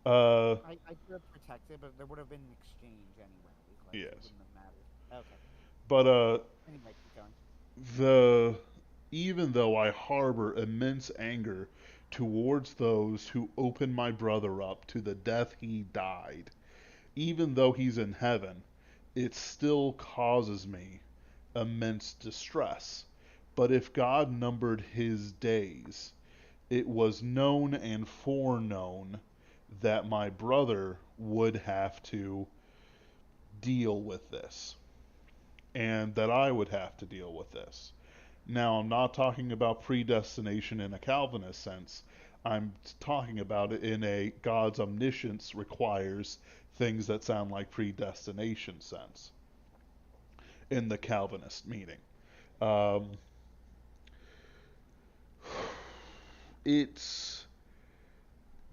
Uh, I could have protected, but there would have been an exchange anyway. It yes. wouldn't have mattered. Okay. But Anyway, keep going. the even though I harbor immense anger towards those who opened my brother up to the death he died, even though he's in heaven, it still causes me immense distress. But if God numbered his days, it was known and foreknown that my brother would have to deal with this, and that I would have to deal with this. Now, I'm not talking about predestination in a Calvinist sense. I'm talking about it in a God's omniscience requires things that sound like predestination sense in the Calvinist meaning. Um, it's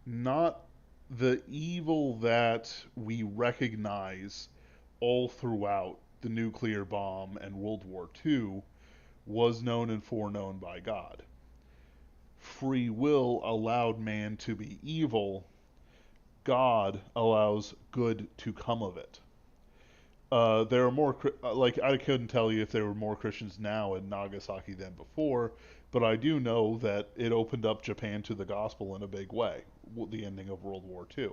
not the evil that we recognize all throughout the nuclear bomb and World War II was known and foreknown by God. Free will allowed man to be evil, God allows good to come of it. There are more, like, I couldn't tell you if there were more Christians now in Nagasaki than before, but I do know that it opened up Japan to the gospel in a big way, the ending of World War II.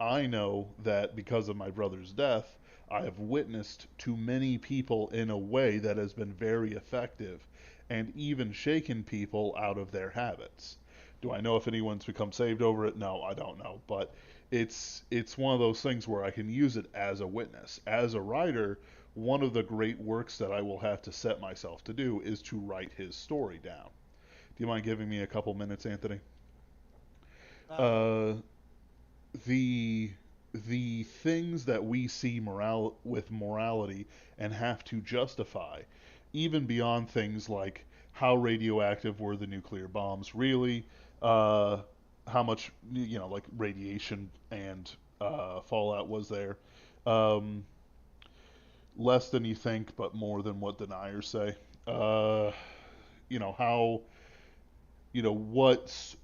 I know that because of my brother's death, I have witnessed to many people in a way that has been very effective and even shaken people out of their habits. Do I know if anyone's become saved over it? No, I don't know, but it's one of those things where I can use it as a witness. As a writer, one of the great works that I will have to set myself to do is to write his story down. Do you mind giving me a couple minutes, Anthony? Yeah. Uh, the the things that we see with morality and have to justify, even beyond things like how radioactive were the nuclear bombs really, uh, how much like radiation and fallout was there, um, less than you think, but more than what deniers say. Uh, how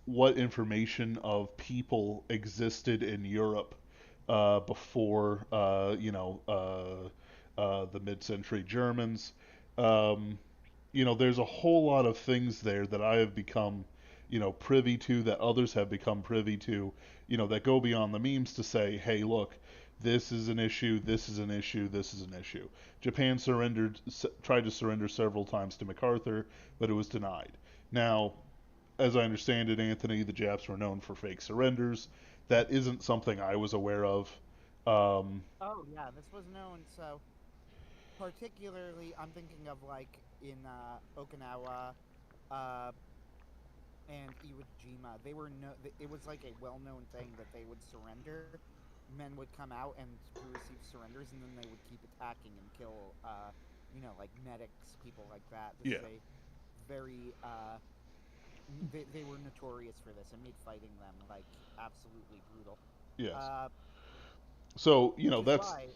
what information of people existed in Europe before the mid-century Germans. Um, there's a whole lot of things there that I have become privy to, that others have become privy to, that go beyond the memes to say, hey, look, this is an issue, this is an issue, this is an issue. Japan tried to surrender several times to MacArthur, but it was denied. Now, as I understand it, Anthony, the Japs were known for fake surrenders. That isn't something I was aware of. Um, Oh, yeah, this was known. So, particularly, I'm thinking of like in Okinawa, uh, and Iwo Jima. They were no. It was like a well-known thing that they would surrender. Men would come out and receive surrenders, and then they would keep attacking and kill, like medics, people like that. This yeah. is a very they were notorious for this and made fighting them like absolutely brutal. Yes. Uh, So which is that's why,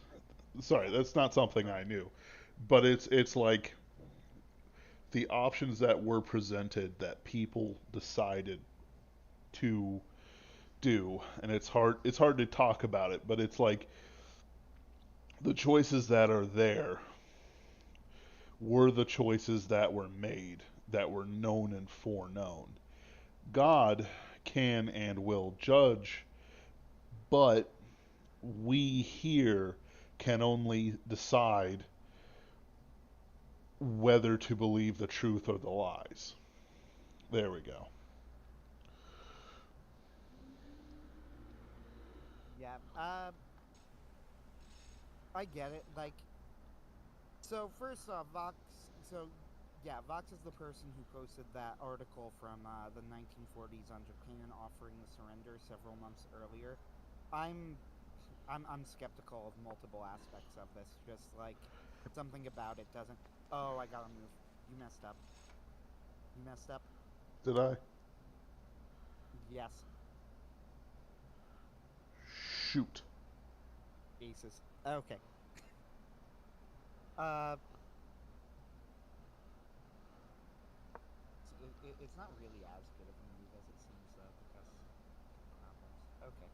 sorry, yeah, that's not something sorry. I knew, but it's like the options that were presented that people decided to do, and it's hard to talk about it, but it's like the choices that are there were the choices that were made, that were known and foreknown. God can and will judge, but we here can only decide whether to believe the truth or the lies. There we go. Yeah, I get it. Like, so first off, Vox. So yeah, Vox is the person who posted that article from the 1940s on Japan offering the surrender several months earlier. I'm I'm skeptical of multiple aspects of this. Just like something about it doesn't. Oh, I gotta move. You messed up. You messed up. Did I? Yes, Shoot. aces. Okay. Uh, it's not really as good of a move as it seems though, because problems. Okay.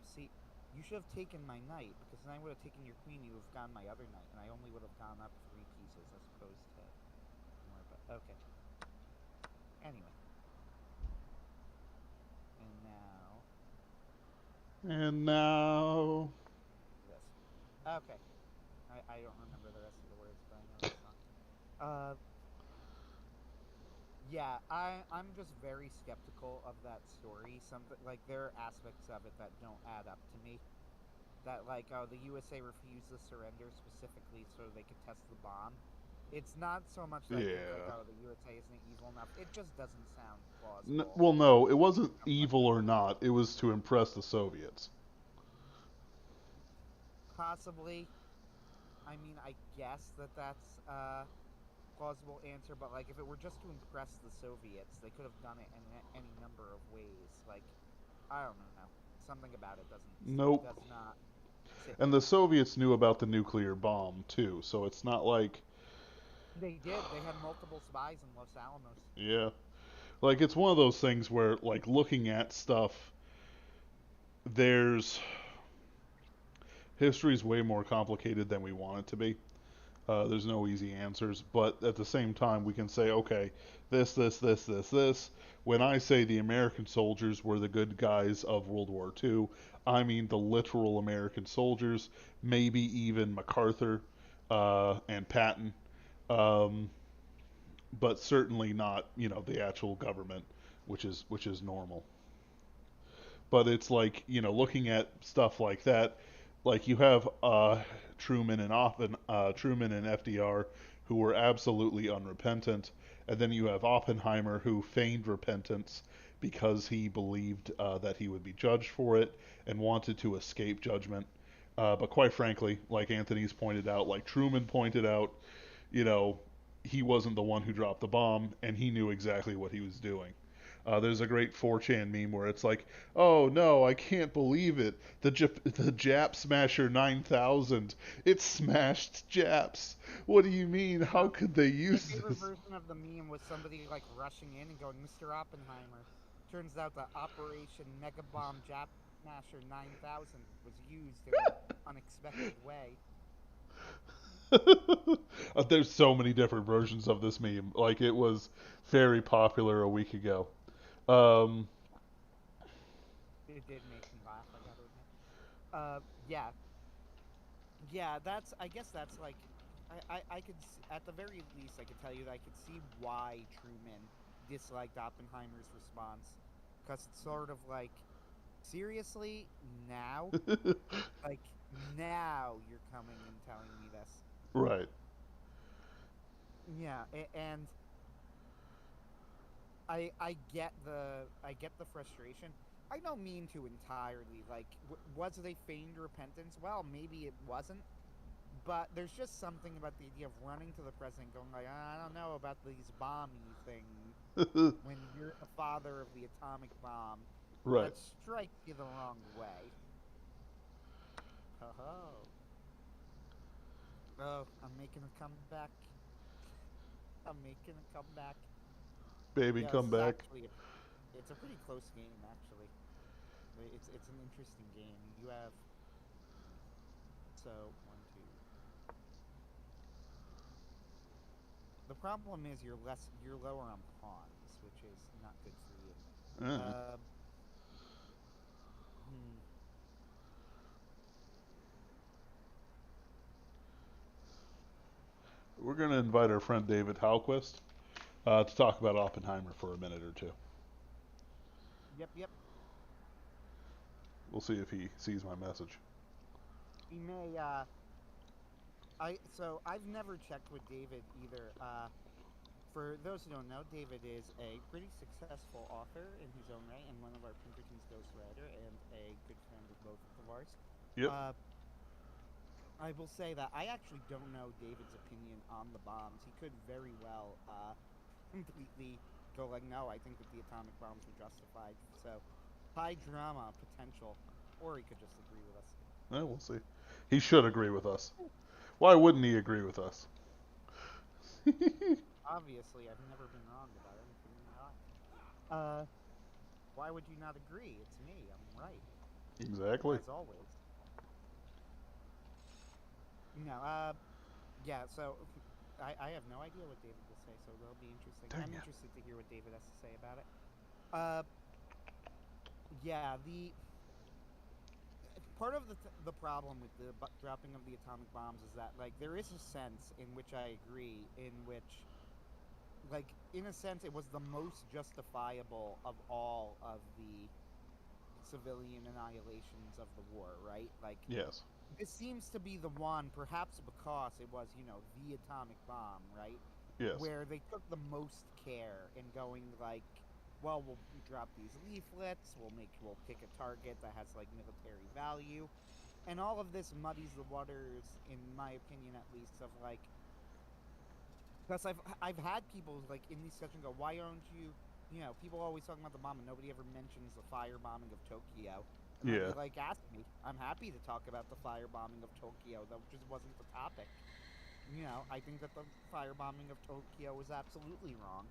See, you should have taken my knight because then I would have taken your queen. You would have gone my other knight, and I only would have gone up 3 pieces as opposed to more. But okay. Anyway, and now And now. this. Okay. I don't remember the rest of the words, but I know the song. Uh, Yeah, I'm just very skeptical of that story. Something like there are aspects of it that don't add up to me. That like, oh, the USA refused to surrender specifically so they could test the bomb. It's not so much that I think like, Yeah. oh, the USA isn't evil enough. It just doesn't sound plausible. Well, no, it wasn't Sounds like evil or not. It was to impress the Soviets. possibly. I mean, I guess that's plausible answer, but like if it were just to impress the Soviets, they could have done it in any number of ways. Like I don't know, something about it Nope. does not sit And with the me. Soviets knew about the nuclear bomb too, so it's not like, They did. They had multiple spies in Los Alamos. yeah, like it's one of those things where like looking at stuff, there's history is way more complicated than we want it to be. There's no easy answers, but at the same time, we can say, okay, this. When I say the American soldiers were the good guys of World War II, I mean the literal American soldiers, maybe even MacArthur and Patton, um, but certainly not, the actual government, which is normal. But it's like, looking at stuff like that, like you have Truman and FDR who were absolutely unrepentant, and then you have Oppenheimer who feigned repentance because he believed that he would be judged for it and wanted to escape judgment. But quite frankly, like Anthony's pointed out, like Truman pointed out, you know, he wasn't the one who dropped the bomb, and he knew exactly what he was doing. There's a great 4chan meme where it's like, "Oh no, I can't believe it! The Jap Smasher 9000, it smashed Japs. What do you mean? How Uh, could they my use favorite this?" version of the meme was somebody like rushing in and going, "Mr. Oppenheimer." Turns out that Operation Mega Bomb Jap Smasher 9000 was used in an unexpected way. There's so many different versions of this meme. Like it was very popular a week ago. Um, It did make me laugh, I gotta admit. Yeah, yeah. That's I guess that's like I could at the very least I could tell you that I could see why Truman disliked Oppenheimer's response because it's sort of like seriously now, like now you're coming and telling me this. right. Yeah, and I get the frustration. I don't mean to entirely like was they feigned repentance? Well, maybe it wasn't. But there's just something about the idea of running to the president, going like, I don't know about these bomby things when you're the father of the atomic bomb. right. That strikes you the wrong way. Ho ho. Oh, I'm making a comeback. I'm making a comeback. Baby, Yeah, this come is back. actually it's a pretty close game actually. It's an interesting game. You have so one two. The problem is you're lower on pawns, which is not good for you. Uh, Uh, hmm. we're going to invite our friend David Halquist to talk about Oppenheimer for a minute or two. Yep, yep. We'll see if he sees my message. He may. I've never checked with David either. For those who don't know, David is a pretty successful author in his own right, and one of our Pinkerton's ghostwriter, and a good friend of both of ours. Yep. Uh, I will say that I actually don't know David's opinion on the bombs. He could very well completely go like, no, I think that the atomic bombs were justified. So high drama potential, or he could just agree with us. We'll see. He should agree with us. Why wouldn't he agree with us? Obviously, I've never been wrong about anything in my life. Uh, why would you not agree? It's me. I'm right, Exactly. as always. No, yeah. So I have no idea what David will say, so that'll be interesting. Dang I'm it. interested to hear what David has to say about it. Uh, yeah. The part of the problem with the dropping of the atomic bombs is that like there is a sense in which I agree, in which like in a sense, it was the most justifiable of all of the civilian annihilations of the war, right? Like, Yes. this seems to be the one, perhaps because it was, the atomic bomb, right? Yes. Where they took the most care in going like, well, we'll drop these leaflets, we'll pick a target that has like military value, and all of this muddies the waters, in my opinion at least, of like, because I've had people like in these sessions go, why aren't you, people always talking about the bomb and nobody ever mentions the firebombing of Tokyo. And I'd be Yeah. like, ask me. I'm happy to talk about the firebombing of Tokyo. That just wasn't the topic. I think that the firebombing of Tokyo was absolutely wrong.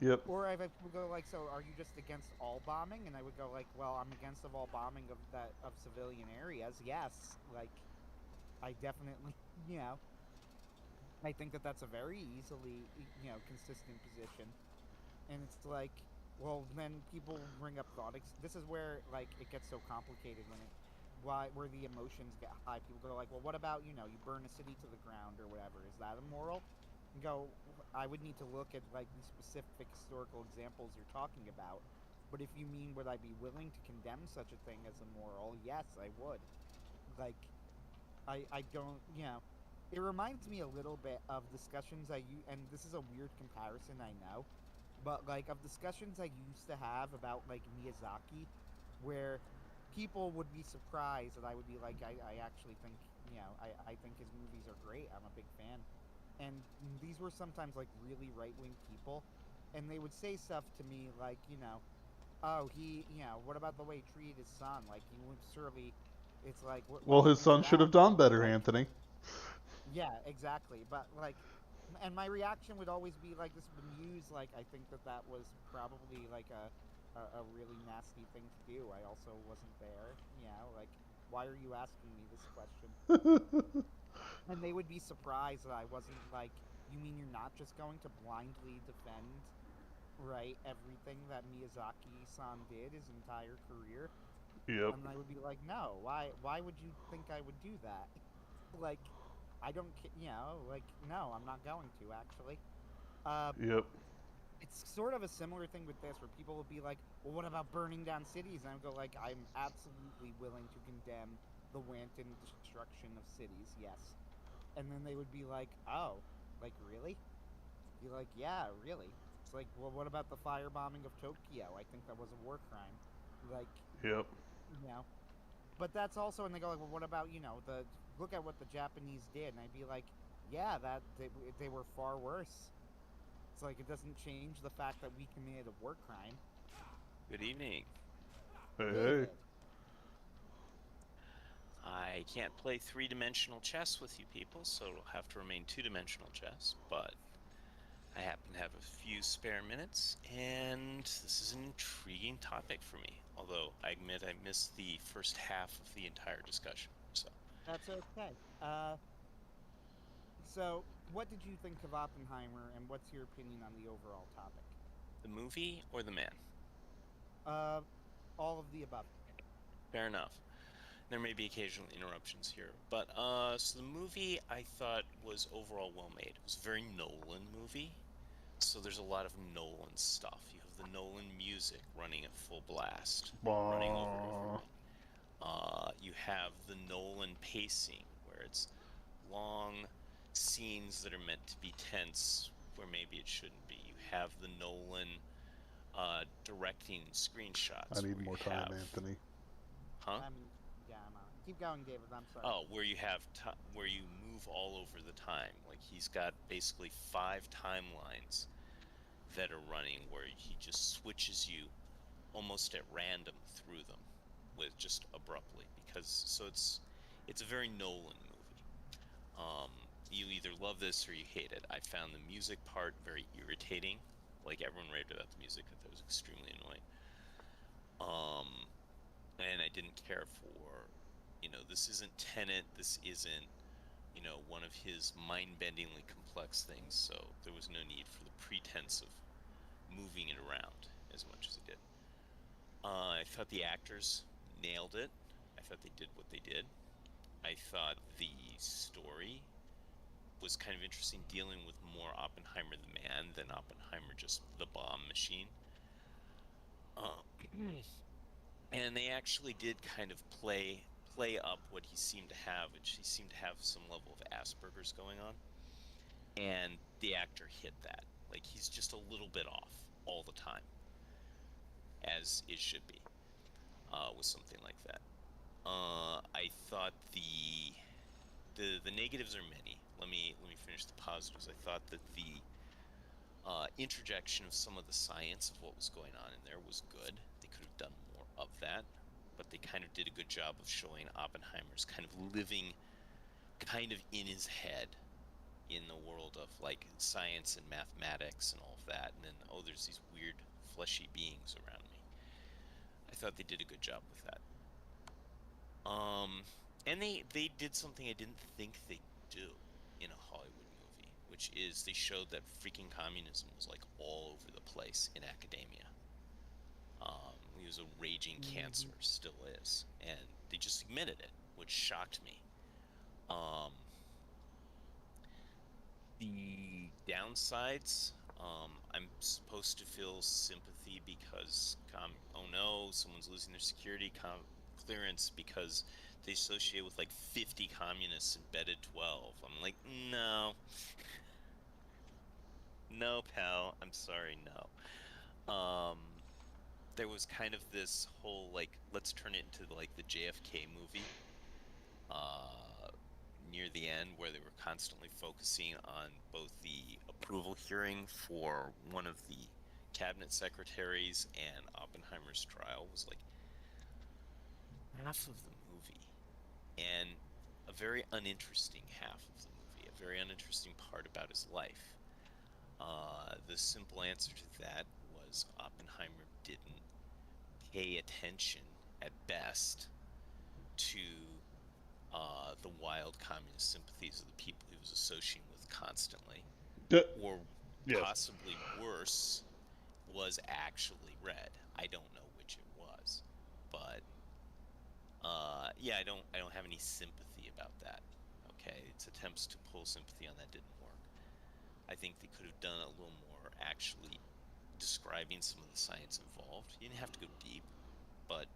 Yep. Or I've had people go like, so are you just against all bombing? And I would go like, well, I'm against of all bombing of civilian areas. Yes, like I definitely, you know, I think that that's a very easily, consistent position. And it's like, well, then people bring up thought. This is where like it gets so complicated when it, why where the emotions get high. People go like, well, what about you burn a city to the ground or whatever? Is that immoral? And go, I would need to look at like the specific historical examples you're talking about. But if you mean would I be willing to condemn such a thing as immoral? Yes, I would. Like I don't, it reminds me a little bit of discussions and this is a weird comparison, I know, but like of discussions I used to have about like Miyazaki, where people would be surprised that I would be like, I actually think, I think his movies are great. I'm a big fan. And these were sometimes like really right wing people, and they would say stuff to me like, oh, what about the way he treated his son? Like, he would surely, it's like, what Well, do you his think of son should that? have done better, Like, Anthony. yeah, exactly. But like, and my reaction would always be like this bemused, like I think that that was probably like a really nasty thing to do. I also wasn't there, like why are you asking me this question? And they would be surprised that I wasn't like, you mean you're not just going to blindly defend, right, everything that Miyazaki-san did his entire career? Yep. And I would be like, no, why would you think I would do that? Like, I don't, like, no, I'm not going to actually. Uh, Yep. it's sort of a similar thing with this, where people will be like, well, what about burning down cities? And I would go like, I'm absolutely willing to condemn the wanton destruction of cities, yes. And then they would be like, oh, like really? Be like, yeah, really. It's like, well, what about the firebombing of Tokyo? I think that was a war crime. Like, Yep. you know, but that's also, and they go like, well, what about the look at what the Japanese did, and I'd be like, yeah, that they were far worse. It's like it doesn't change the fact that we committed a war crime. Good evening. Hey, hey. David, I can't play three-dimensional chess with you people, so it'll have to remain two-dimensional chess, but I happen to have a few spare minutes, and this is an intriguing topic for me, although I admit I missed the first half of the entire discussion. So, that's okay. So what did you think of Oppenheimer, and what's your opinion on the overall topic? the movie or the man? Uh, all of the above. Fair enough. There may be occasional interruptions here, but so the movie I thought was overall well made. It was a very Nolan movie. So there's a lot of Nolan stuff. You have the Nolan music running at full blast, running over Bah. everything. You have the Nolan pacing, where it's long scenes that are meant to be tense, where maybe it shouldn't be. You have the Nolan directing I screenshots, need where you more time, have, Anthony. huh? Yeah, I'm on it. Keep going, David. I'm sorry. Oh, where you have where you move all over the time. Like he's got basically 5 timelines that are running where he just switches you almost at random through them with just abruptly because so it's a very Nolan movie. Um, you either love this or you hate it. I found the music part very irritating. Like everyone raved about the music, I thought it was extremely annoying. Um, and I didn't care for, this isn't Tenet. This isn't, one of his mind-bendingly complex things. So there was no need for the pretense of moving it around as much as it did. I thought the actors nailed it. I thought they did what they did. I thought the story was kind of interesting dealing with more Oppenheimer the man than Oppenheimer just the bomb machine. Uh, and they actually did kind of play up what he seemed to have, which he seemed to have some level of Asperger's going on, and the actor hit that. Like he's just a little bit off all the time, as it should be, with something like that. I thought the negatives are many. Let me finish the positives. I thought that the interjection of some of the science of what was going on in there was good. They could have done more of that, but they kind of did a good job of showing Oppenheimer's kind of living kind of in his head in the world of like science and mathematics and all of that. And then, oh, there's these weird fleshy beings around me. I thought they did a good job with that. Um, and they did something I didn't think they'd do in a Hollywood movie, which is they showed that freaking communism was like all over the place in academia. It was a raging cancer, still is, and they just admitted it, which shocked me. Um, the downsides, I'm supposed to feel sympathy because, oh no, someone's losing their security clearance because they associate with like 50 communists embedded 12. I'm like, no, no, pal. I'm sorry, no. There was kind of this whole like, let's turn it into like the JFK movie. Uh, Near the end where they were constantly focusing on both the approval hearing for one of the cabinet secretaries and Oppenheimer's trial was like half of the movie, and a very uninteresting half of the movie, a very uninteresting part about his life. The simple answer to that was Oppenheimer didn't pay attention at best to the wild communist sympathies of the people he was associating with constantly, or Yes. possibly worse, was actually red. I don't know which it was, but yeah, I don't have any sympathy about that. Okay, its attempts to pull sympathy on that didn't work. I think they could have done a little more actually describing some of the science involved. You didn't have to go deep, but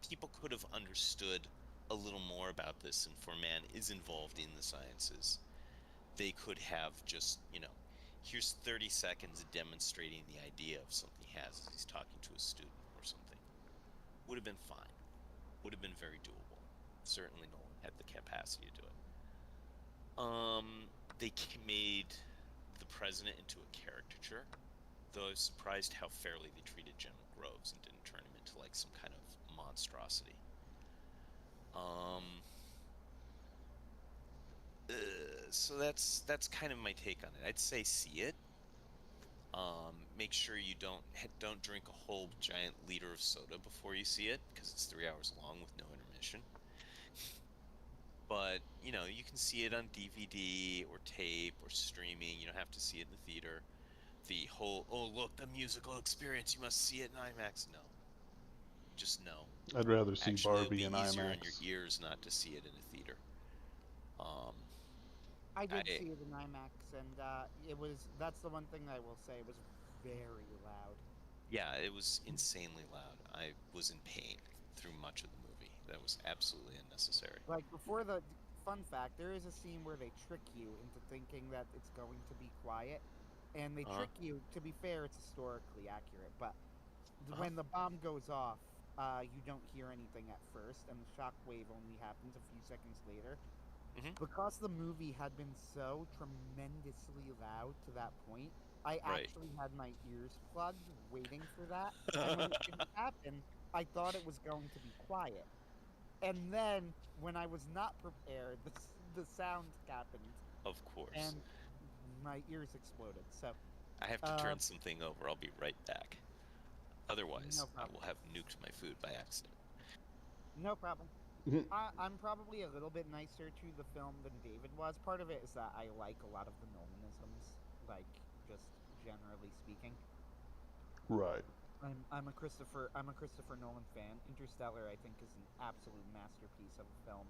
people could have understood a little more about this, and for man is involved in the sciences, they could have just, here's 30 seconds demonstrating the idea of something he has as he's talking to a student or something. Would have been fine. Would have been very doable. Certainly Nolan had the capacity to do it. They made the president into a caricature, though I was surprised how fairly they treated General Groves and didn't turn him into like some kind of monstrosity. Um, so that's kind of my take on it. I'd say see it. Make sure you don't drink a whole giant liter of soda before you see it because it's 3 hours long with no intermission. But you can see it on DVD or tape or streaming. You don't have to see it in the theater. The whole, oh look, the musical experience, you must see it in IMAX. No, just no. I'd rather see Actually, it'll Barbie be in easier on your IMAX. ears not to see it in a theater. Um, I did I see it in IMAX, and that's the one thing I will say, it was very loud. Yeah, it was insanely loud. I was in pain through much of the movie. That was absolutely unnecessary. Like, before the fun fact, there is a scene where they trick you into thinking that it's going to be quiet, and they Uh-huh. trick you. To be fair, it's historically accurate, but Uh-huh. when the bomb goes off, you don't hear anything at first, and the shockwave only happens a few seconds later. Hmm. Because the movie had been so tremendously loud to that point, I Right. actually had my ears plugged waiting for that. And when it didn't happen, I thought it was going to be quiet. And then when I was not prepared, the sound happened Of course. and my ears exploded. So, I have to uh, turn something over. I'll be right back. no Otherwise, I problem. will have nuked my food by accident. No problem. I'm probably a little bit nicer to the film than David was. Part of it is that I like a lot of the Nolanisms, like, just generally speaking. Right. I'm a Christopher Nolan fan. Interstellar, I think, is an absolute masterpiece of a film,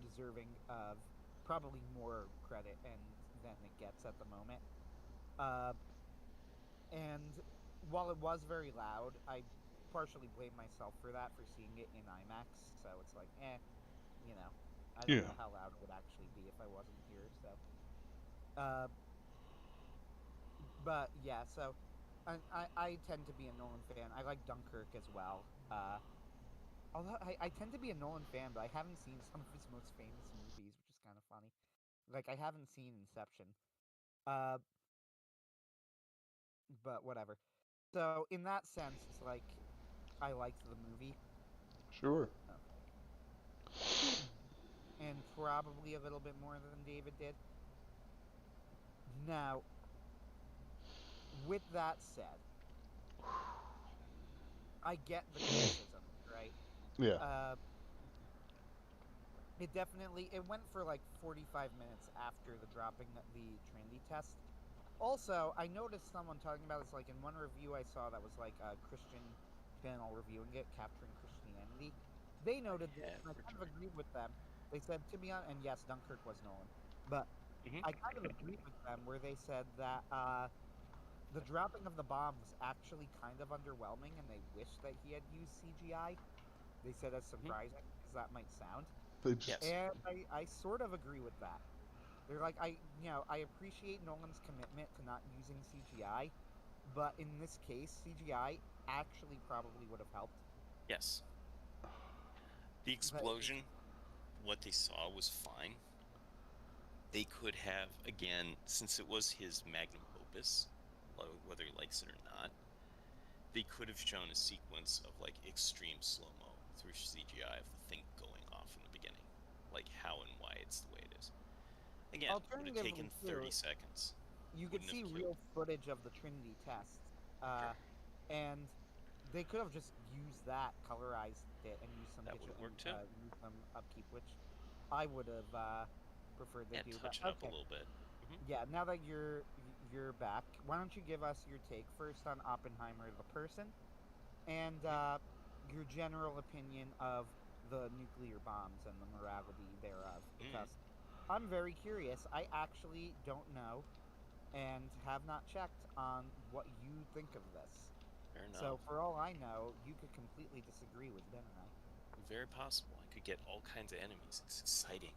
deserving of probably more credit than it gets at the moment. Uh, and while it was very loud, I partially blame myself for that, for seeing it in IMAX. So it's like, you know, I don't Yeah. know how loud it would actually be if I wasn't here. So, uh, but yeah, so I tend to be a Nolan fan. I like Dunkirk as well. Although I tend to be a Nolan fan, but I haven't seen some of his most famous movies, which is kind of funny. Like, I haven't seen Inception. Uh, but whatever. So in that sense, it's like I liked the movie. Sure. And probably a little bit more than David did. Now, with that said, I get the criticism, right? Yeah. Uh, it went for like 45 minutes after the dropping the Trinity test. Also, I noticed someone talking about this, like in one review I saw that was like a Christian channel reviewing it, capturing Christianity. They noted this, Yeah, and I for kind of sure. agreed with them. They said, to be honest, and yes, Dunkirk was Nolan, but Hmm. I kind of agreed with them where they said that the dropping of the bomb was actually kind of underwhelming, and they wish that he had used CGI. They said as Hmm. surprising as that might sound, They just Yes. and I sort of agree with that. They're like, I appreciate Nolan's commitment to not using CGI, but in this case, CGI actually probably would have helped. Yes. The But explosion, what they saw was fine. They could have, again, since it was his magnum opus, whether he likes it or not, they could have shown a sequence of like extreme slow-mo through CGI of the thing going off in the beginning, like how and why it's the way it is. Again, would have alternatively, taken 30 too, seconds. you could Wouldn't have see killed. real footage of the Trinity tests, Sure. and they could have just used that, colorized it, and used some That would digital, have worked too. used some upkeep, which I would have preferred they Yeah, do. But touch it up a okay, little bit. Hmm. yeah. Now that you're back, why don't you give us your take first on Oppenheimer the person, and Hmm. your general opinion of the nuclear bombs and the morality thereof? Hmm. Because I'm very curious. I actually don't know and have not checked on what you think of this. Fair So, enough. for all I know, you could completely disagree with Ben and I. Very possible. I could get all kinds of enemies. It's exciting.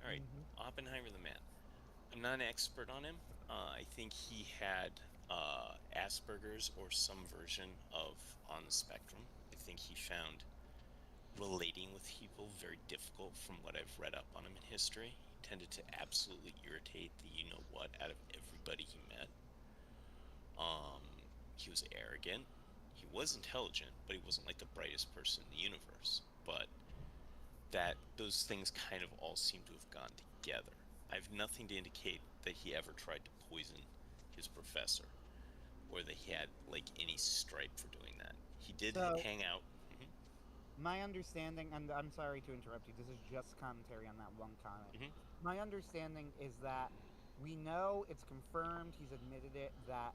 All right, Hmm. Oppenheimer the man. I'm not an expert on him. I think he had Asperger's or some version of on the spectrum. I think he found relating with people very difficult from what I've read up on him in history. He tended to absolutely irritate the you know what out of everybody he met. Um, he was arrogant. He was intelligent, but he wasn't like the brightest person in the universe. But that those things kind of all seem to have gone together. I have nothing to indicate that he ever tried to poison his professor or that he had like any stripe for doing that. He did So, hang out. Hmm. my understanding, and I'm sorry to interrupt you, this is just commentary on that one comment. Hmm. My understanding is that we know it's confirmed, he's admitted it, that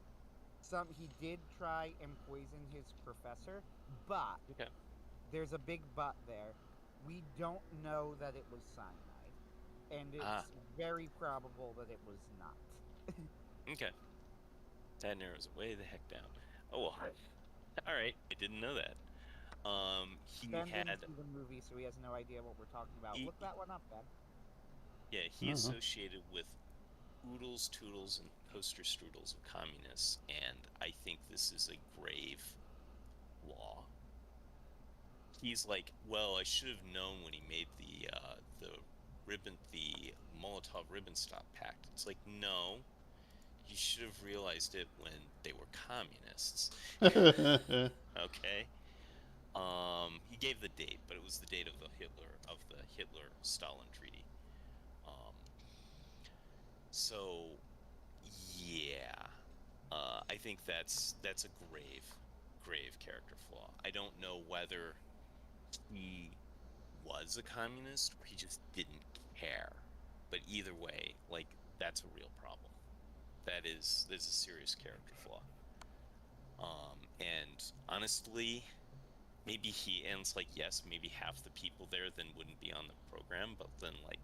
he did try and poison his professor, but Okay. there's a big but there. We don't know that it was cyanide, and Ah. it's very probable that it was not. Okay. That narrows it way the heck down. Oh well. All right. I didn't know that. He Ben didn't had see the movie, so he has no idea what we're talking about. he Look that one up, Ben. yeah he uh-huh. associated with oodles, toodles, and toaster strudels of communists, and I think this is a grave flaw. He's like, well, I should have known when he made the Molotov Ribbentrop Pact. It's like, no, you should have realized it when they were communists. Okay. He gave the date, but it was the date of the Hitler Stalin treaty. Um, so yeah, I think that's a grave character flaw. I don't know whether he was a communist or he just didn't care. But either way, like that's a real problem. That's a serious character flaw. And honestly, maybe and it's like yes, maybe half the people there then wouldn't be on the program, but then like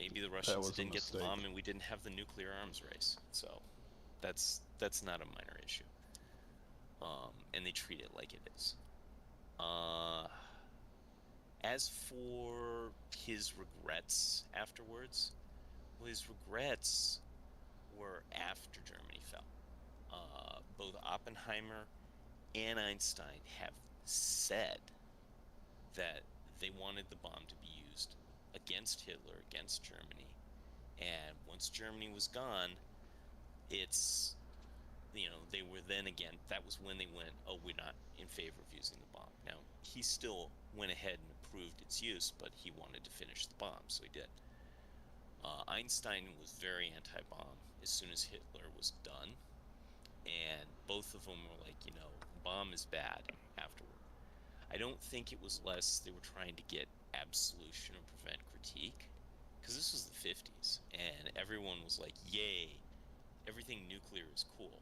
Maybe the That Russians was a didn't get the mistake. bomb and we didn't have the nuclear arms race. So that's not a minor issue. And they treat it like it is. As for his regrets afterwards, well, his regrets were after Germany fell. Both Oppenheimer and Einstein have said that they wanted the bomb to be used against Hitler, against Germany. And once Germany was gone, it's, they were then again, that was when they went, oh, we're not in favor of using the bomb. Now, he still went ahead and approved its use, but he wanted to finish the bomb, so he did. Einstein was very anti-bomb as soon as Hitler was done, and both of them were like, bomb is bad afterward. I don't think it was less they were trying to get absolution or prevent critique, because this was the 50s, and everyone was like, yay, everything nuclear is cool.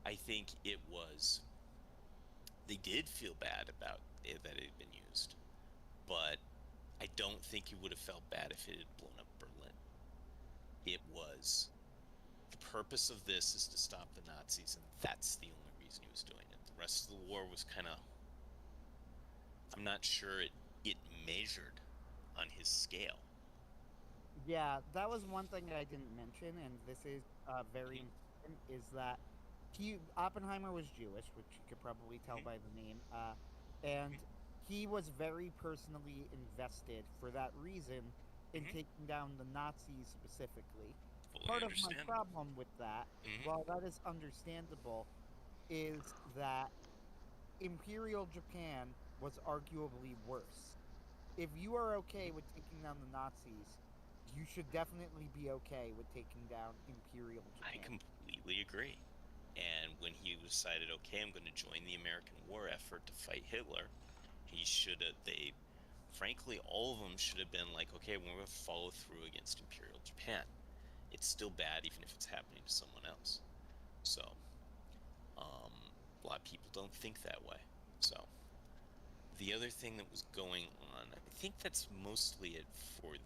I think it was, they did feel bad about it, that it had been used, but I don't think he would have felt bad if it had blown up Berlin. It was, the purpose of this is to stop the Nazis, and that's the only reason he was doing it. The rest of the war was kind of, I'm not sure it measured on his scale. Yeah, that was one thing I didn't mention, and this is very Mhm. important, is that Oppenheimer was Jewish, which you could probably tell Mhm. by the name, and he was very personally invested for that reason in Mhm. taking down the Nazis specifically. Fully Part of my understandable. problem with that, Mhm. while that is understandable, is that Imperial Japan was arguably worse. If you are okay Mhm. with taking down the Nazis, you should definitely be okay with taking down Imperial I Japan. completely agree. And when he decided, okay, I'm going to join the American war effort to fight Hitler, he should have, frankly, all of them should have been like, okay, we're going to follow through against Imperial Japan. It's still bad even if it's happening to someone else. So, um, a lot of people don't think that way. So, the other thing that was going on, I think that's mostly it for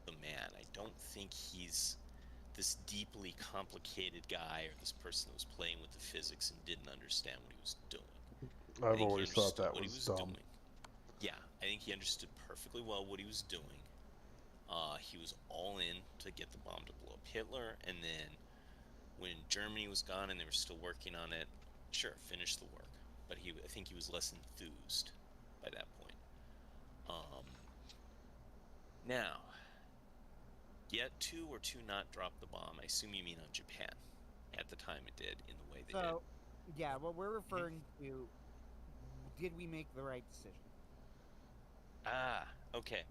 the man. I don't think he's this deeply complicated guy or this person that was playing with the physics and didn't understand what he was doing. I I've think he always thought understood that what he was was dumb. doing. Yeah, I think he understood perfectly well what he was doing. He was all in to get the bomb to blow up Hitler, and then when Germany was gone and they were still working on it, sure, finish the work. But I think he was less enthused by that point. Um, Now, yet two or two not drop the bomb. I assume you mean on Japan. At the time it did, in the way they did. So, yeah, what we're Mhm. referring to, did we make the right decision? Ah, okay.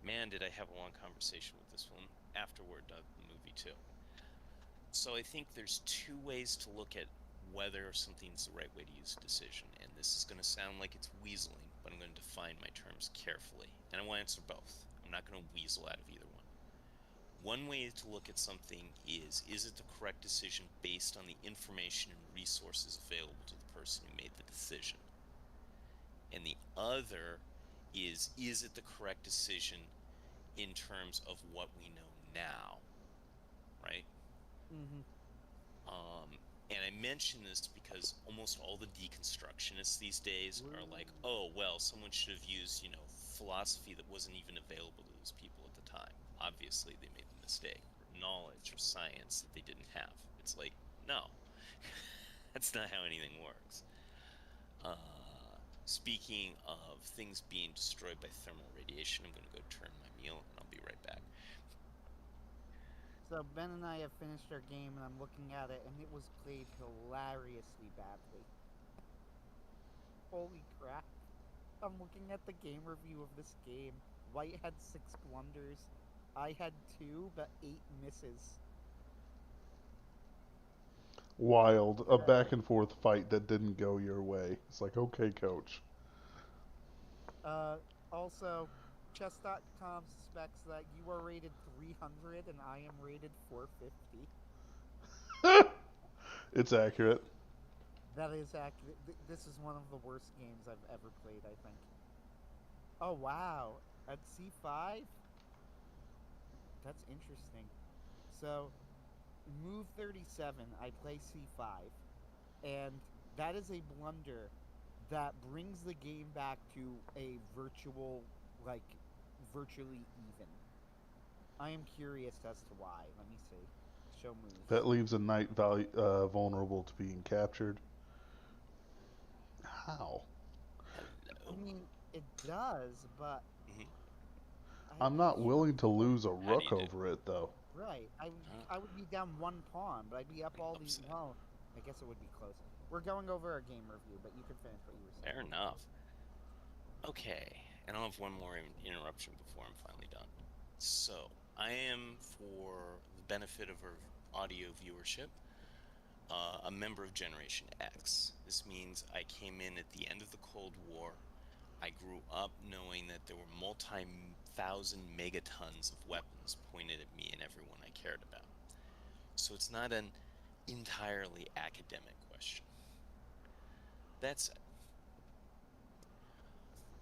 Man, did I have a long conversation with this one afterward of the movie too. So I think there's two ways to look at whether something's the right way to use a decision, and this is going to sound like it's weaseling, but I'm going to define my terms carefully, and I will answer both. I'm not going to weasel out of either one. One way to look at something is it the correct decision based on the information and resources available to the person who made the decision? And the other is it the correct decision in terms of what we know now, right? Mm-hmm. And I mention this because almost all the deconstructionists these days are like, oh, well, someone should have used, philosophy that wasn't even available to those people at the time. Obviously, they made the mistake, or knowledge or science that they didn't have. It's like, no, that's not how anything works. Speaking of things being destroyed by thermal radiation, I'm going to go turn my meal and I'll be right back. So Ben and I have finished our game, and I'm looking at it, and it was played hilariously badly. Holy crap! I'm looking at the game review of this game. White had 6 blunders. I had 2, but 8 misses. Wild. A back and forth fight that didn't go your way. It's like, okay, coach. Uh, Also, chess.com suspects that you are rated 300 and I am rated 450. It's accurate. That is accurate. This is one of the worst games I've ever played, I think. Oh, wow. At C5? That's interesting. So, move 37, I play c5, and that is a blunder that brings the game back to a virtually even. I am curious as to why. Let me see. Show moves. That leaves a knight vulnerable to being captured. How? I Hello. mean, it does, but Hmm. I'm I not can't. willing to lose a How do you rook do? over it, though. Right. Huh? I would be down one pawn, but I'd be up I'm all the. upset. Well, I guess it would be close. We're going over a game review, but you can finish what you were saying. Fair enough. Okay, and I'll have one more interruption before I'm finally done. So, I am, for the benefit of our audio viewership, a member of Generation X. This means I came in at the end of the Cold War. I grew up knowing that there were multi-thousand megatons of weapons pointed at me and everyone I cared about. So it's not an entirely academic question. That said,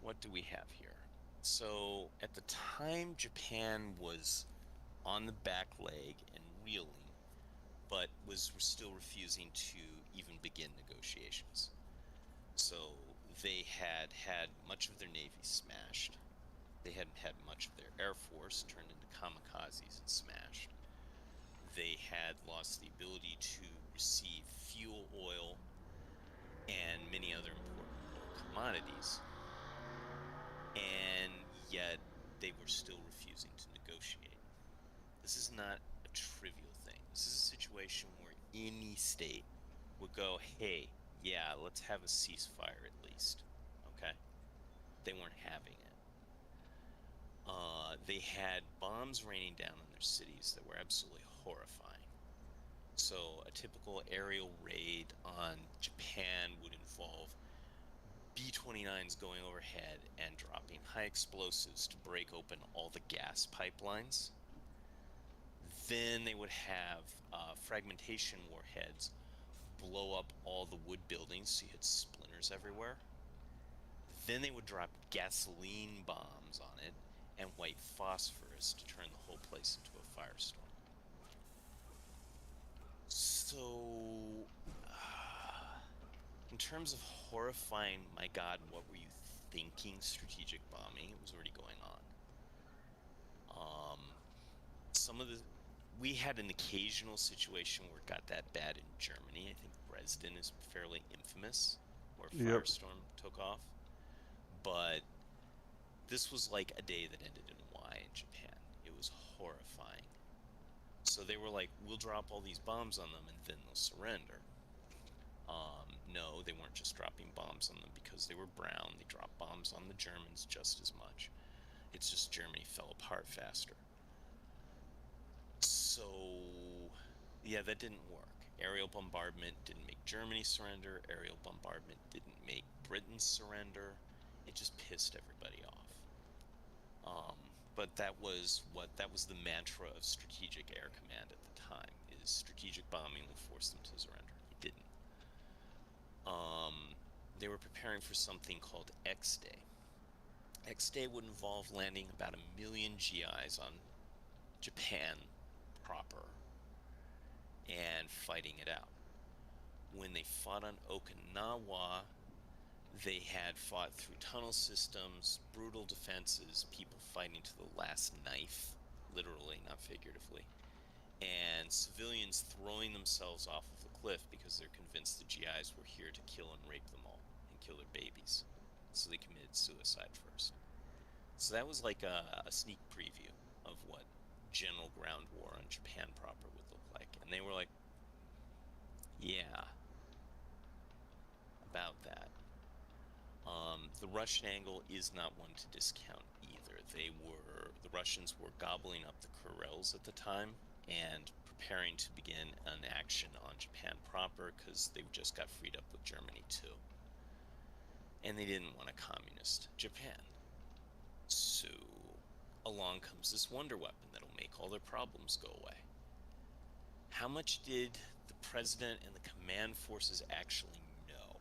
what do we have here? So at the time, Japan was on the back leg and reeling, but was still refusing to even begin negotiations. So they had had much of their navy smashed. They hadn't had much of their air force turned into kamikazes and smashed. They had lost the ability to receive fuel oil and many other important world commodities. And yet they were still refusing to negotiate. This is not a trivial thing. This is a situation where any state would go, hey, yeah, let's have a ceasefire at least. Okay? They weren't having it. They had bombs raining down on their cities that were absolutely horrifying. So, a typical aerial raid on Japan would involve B-29s going overhead and dropping high explosives to break open all the gas pipelines. Then they would have fragmentation warheads blow up all the wood buildings so you had splinters everywhere. Then they would drop gasoline bombs on it and white phosphorus to turn the whole place into a firestorm. So, in terms of horrifying, my God, what were you thinking? Strategic bombing, it was already going on. Some of the We had an occasional situation where it got that bad in Germany. I think Dresden is fairly infamous, where Yep. Firestorm took off. But this was like a day that ended in Y in Japan. It was horrifying. So they were like, we'll drop all these bombs on them and then they'll surrender. No, they weren't just dropping bombs on them because they were brown. They dropped bombs on the Germans just as much. It's just Germany fell apart faster. So, yeah, that didn't work. Aerial bombardment didn't make Germany surrender. Aerial bombardment didn't make Britain surrender. It just pissed everybody off. But that was the mantra of Strategic Air Command at the time, is strategic bombing will force them to surrender. It didn't. They were preparing for something called X Day. X Day would involve landing about 1 million GIs on Japan proper and fighting it out. When they fought on Okinawa, they had fought through tunnel systems, brutal defenses, people fighting to the last knife, literally, not figuratively, and civilians throwing themselves off of the cliff because they're convinced the GIs were here to kill and rape them all and kill their babies. So they committed suicide first. So that was like a sneak preview of what general ground war on Japan proper would look like. And they were like, yeah, about that. The Russian angle is not one to discount either. The Russians were gobbling up the Kurils at the time and preparing to begin an action on Japan proper because they just got freed up with Germany too. And they didn't want a communist Japan. So along comes this wonder weapon that'll make all their problems go away. How much did the president and the command forces actually know?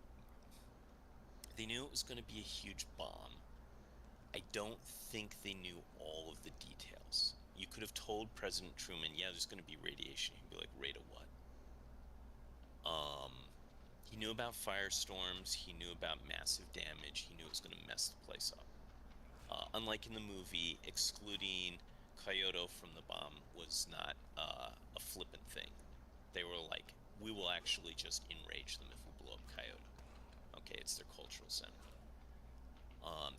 They knew it was going to be a huge bomb. I don't think they knew all of the details. You could have told President Truman, yeah, there's going to be radiation, he'd be like, rate of what? He knew about firestorms, he knew about massive damage, he knew it was going to mess the place up. Unlike in the movie, excluding Kyoto from the bomb was not a flippant thing. They were like, we will actually just enrage them if we blow up Kyoto. Okay, it's their cultural center.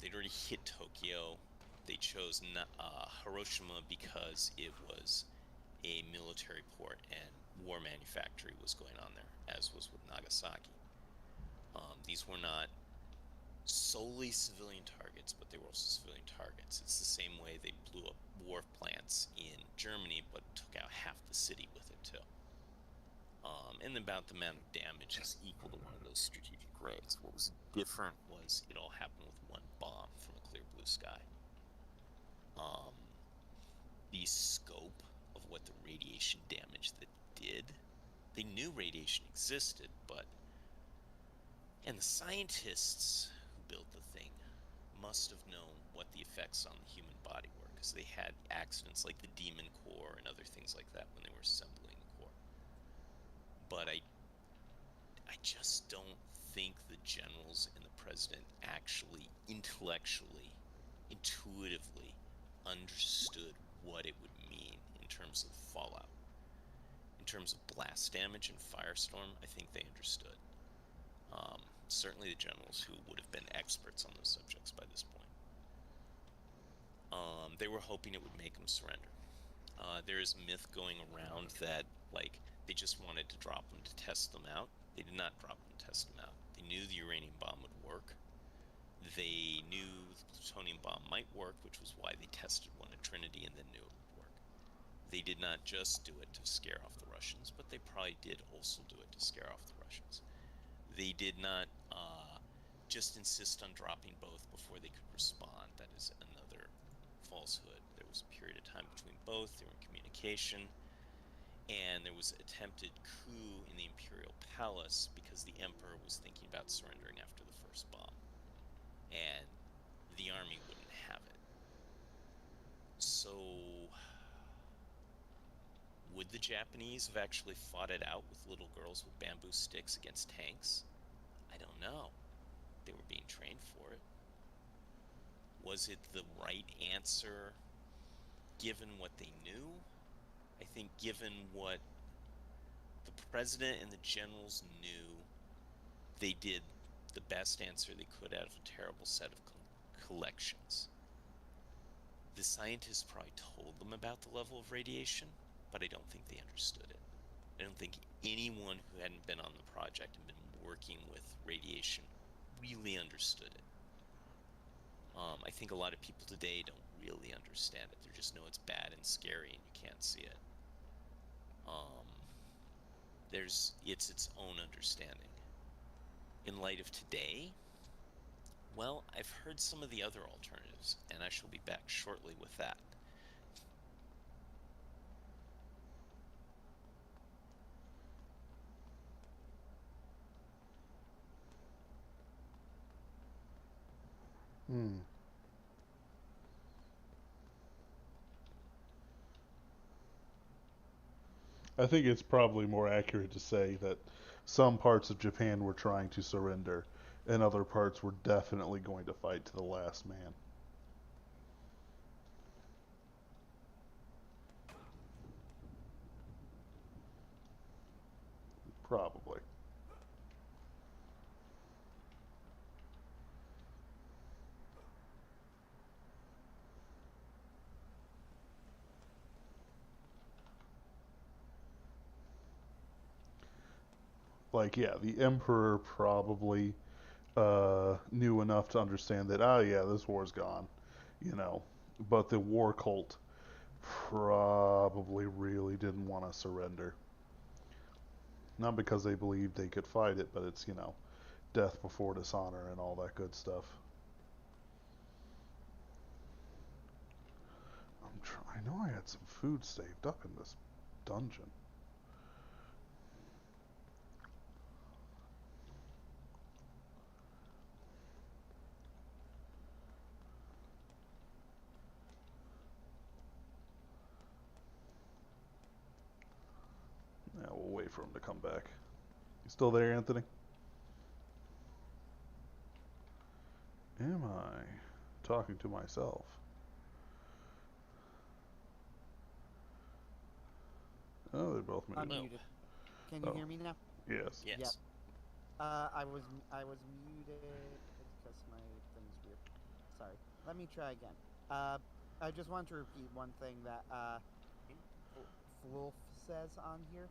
They'd already hit Tokyo. They chose Hiroshima because it was a military port and war manufacturing was going on there, as was with Nagasaki. These were not solely civilian targets, but they were also civilian targets. It's the same way they blew up war plants in Germany, but took out half the city with it too. And about the amount of damage is equal to one of those strategic raids. What was different was it all happened with one bomb from a clear blue sky. The scope of what the radiation damage that did, they knew radiation existed, and the scientists who built the thing must have known what the effects on the human body were, because they had accidents like the Demon Core and other things like that when they were assembling the core. But I just don't think the generals and the president actually intellectually, intuitively understood what it would mean in terms of fallout. In terms of blast damage and firestorm, I think they understood. Certainly the generals who would have been experts on those subjects by this point. They were hoping it would make them surrender. There is a myth going around that, like, they just wanted to drop them to test them out. They did not drop them to test them out. They knew the uranium bomb would work. They knew the plutonium bomb might work, which was why they tested one at Trinity and then knew it would work. They did not just do it to scare off the Russians, but they probably did also do it to scare off the Russians. They did not just insist on dropping both before they could respond. That is another falsehood. There was a period of time between both. They were in communication. And there was an attempted coup in the Imperial Palace because the Emperor was thinking about surrendering after the first bomb. And the army wouldn't have it. So, would the Japanese have actually fought it out with little girls with bamboo sticks against tanks? I don't know. They were being trained for it. Was it the right answer given what they knew? I think given what the president and the generals knew, they did the best answer they could out of a terrible set of collections. The scientists probably told them about the level of radiation, but I don't think they understood it. I don't think anyone who hadn't been on the project and been working with radiation really understood it. I think a lot of people today don't really understand it. They just know it's bad and scary and you can't see it. It's its own understanding. In light of today, well, I've heard some of the other alternatives, and I shall be back shortly with that. I think it's probably more accurate to say that some parts of Japan were trying to surrender, and other parts were definitely going to fight to the last man. Probably. Like, yeah, the Emperor probably knew enough to understand that, oh, yeah, this war's gone, you know. But the war cult probably really didn't want to surrender. Not because they believed they could fight it, but it's, death before dishonor and all that good stuff. I know I had some food saved up in this dungeon. for him to come back. You still there, Anthony? Am I talking to myself? Oh, they're both muted. Unmuted. Can you hear me now? Yes. Yes. Yep. I was muted because my thing's weird. Sorry. Let me try again. I just want to repeat one thing that Wolf says on here,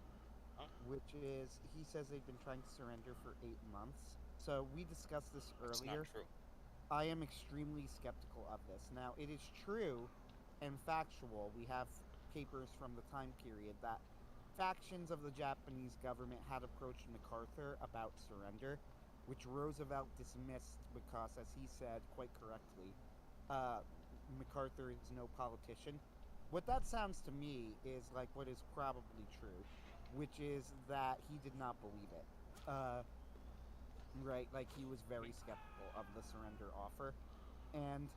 which is he says they've been trying to surrender for 8 months. So we discussed this earlier. It's not true. I am extremely skeptical of this. Now, it is true and factual. We have papers from the time period that factions of the Japanese government had approached MacArthur about surrender, which Roosevelt dismissed because, as he said quite correctly, MacArthur is no politician. What that sounds to me is like what is probably true, which is that he did not believe it. Right, like he was very skeptical of the surrender offer. And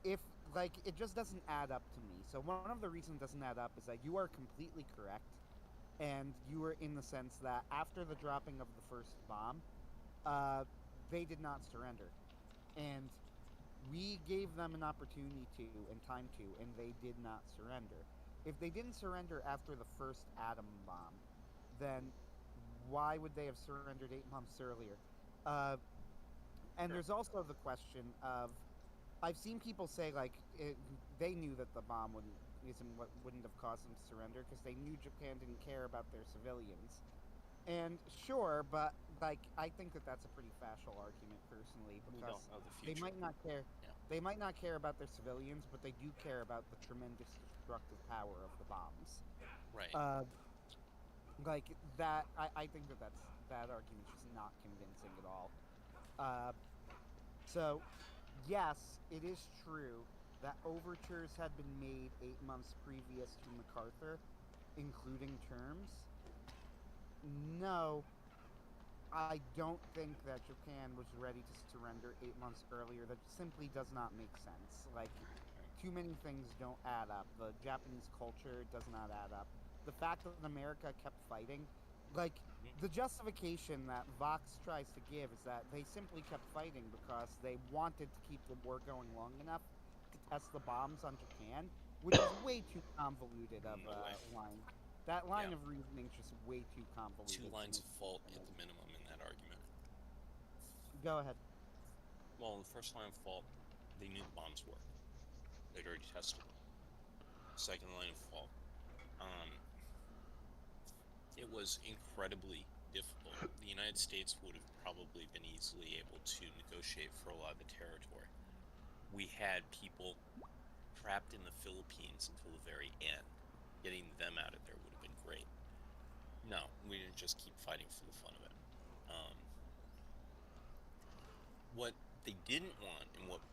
if, like, it just doesn't add up to me. So one of the reasons it doesn't add up is that you are completely correct. And you were in the sense that after the dropping of the first bomb, they did not surrender. And we gave them an opportunity to and time to, and they did not surrender. If they didn't surrender after the first atom bomb, then why would they have surrendered 8 months earlier? And there's also the question of, I've seen people say like they knew that the bomb wouldn't have caused them to surrender because they knew Japan didn't care about their civilians. And sure, but like I think that that's a pretty facile argument personally We because don't know the they future. might not care. Yeah. They might not care about their civilians, but they do care about the tremendous destructive power of the bombs. Right. Like that, I think that that argument's just not convincing at all. So, yes, it is true that overtures had been made 8 months previous to MacArthur, including terms. No, I don't think that Japan was ready to surrender 8 months earlier. That simply does not make sense. Like, too many things don't add up. The Japanese culture does not add up. The fact that America kept fighting, like, the justification that Vox tries to give is that they simply kept fighting because they wanted to keep the war going long enough to test the bombs on Japan, which is way too convoluted of No way. a line. That line Yeah. of reasoning is just way too convoluted. Two to lines make of fault sense. at the minimum in that argument. Go ahead. Well, the first line of fault, they knew the bombs worked. They'd already tested them. Second line of fault, it was incredibly difficult. The United States would have probably been easily able to negotiate for a lot of the territory. We had people trapped in the Philippines until the very end. Getting them out of there would have been great. No, we didn't just keep fighting for the fun of it. What they didn't want, and what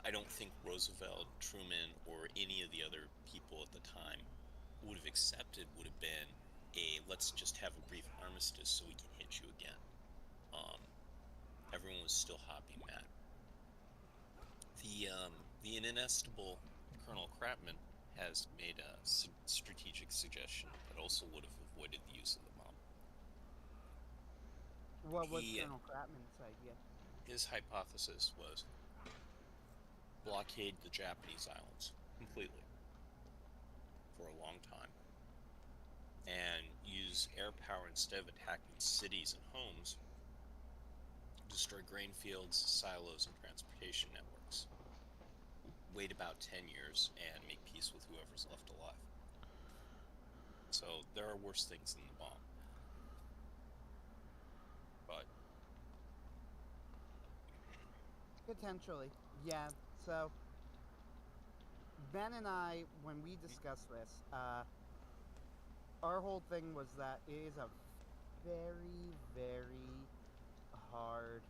I don't think Roosevelt, Truman, or any of the other people at the time would have accepted, would have been let's just have a brief armistice so we can hit you again. Everyone was still hopping mad. The inestimable Colonel Crapman has made a strategic suggestion that also would have avoided the use of the bomb. What was Colonel Crapman's idea? His hypothesis was blockade the Japanese islands completely for a long time and use air power instead of attacking cities and homes, destroy grain fields, silos, and transportation networks. Wait about 10 years and make peace with whoever's left alive. So there are worse things than the bomb. But Potentially, yeah. So Ben and I, when we discussed this, our whole thing was that it is a very, very hard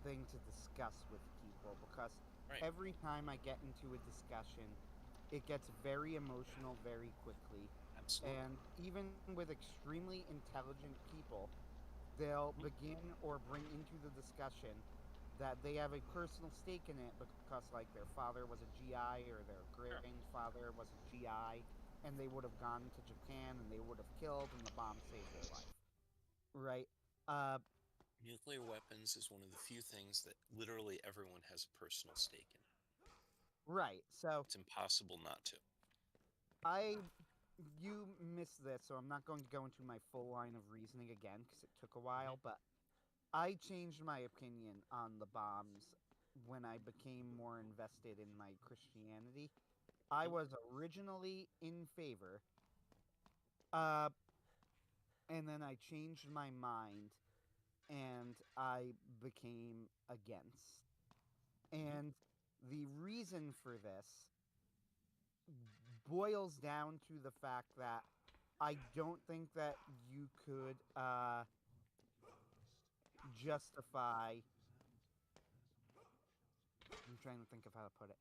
thing to discuss with people because right. every time I get into a discussion, it gets very emotional very quickly. Absolutely. And even with extremely intelligent people, they'll begin or bring into the discussion that they have a personal stake in it because, like, their father was a GI or their grandfather was a GI, and they would have gone to Japan and they would have killed, and the bomb saved their life, right? Uh, Nuclear weapons is one of the few things that literally everyone has a personal stake in. right. So It's impossible not to. you missed this, so I'm not going to go into my full line of reasoning again because it took a while, but I changed my opinion on the bombs when I became more invested in my Christianity. I was originally in favor, uh, and then I changed my mind and I became against. And the reason for this boils down to the fact that I don't think that you could justify. I'm trying to think of how to put it.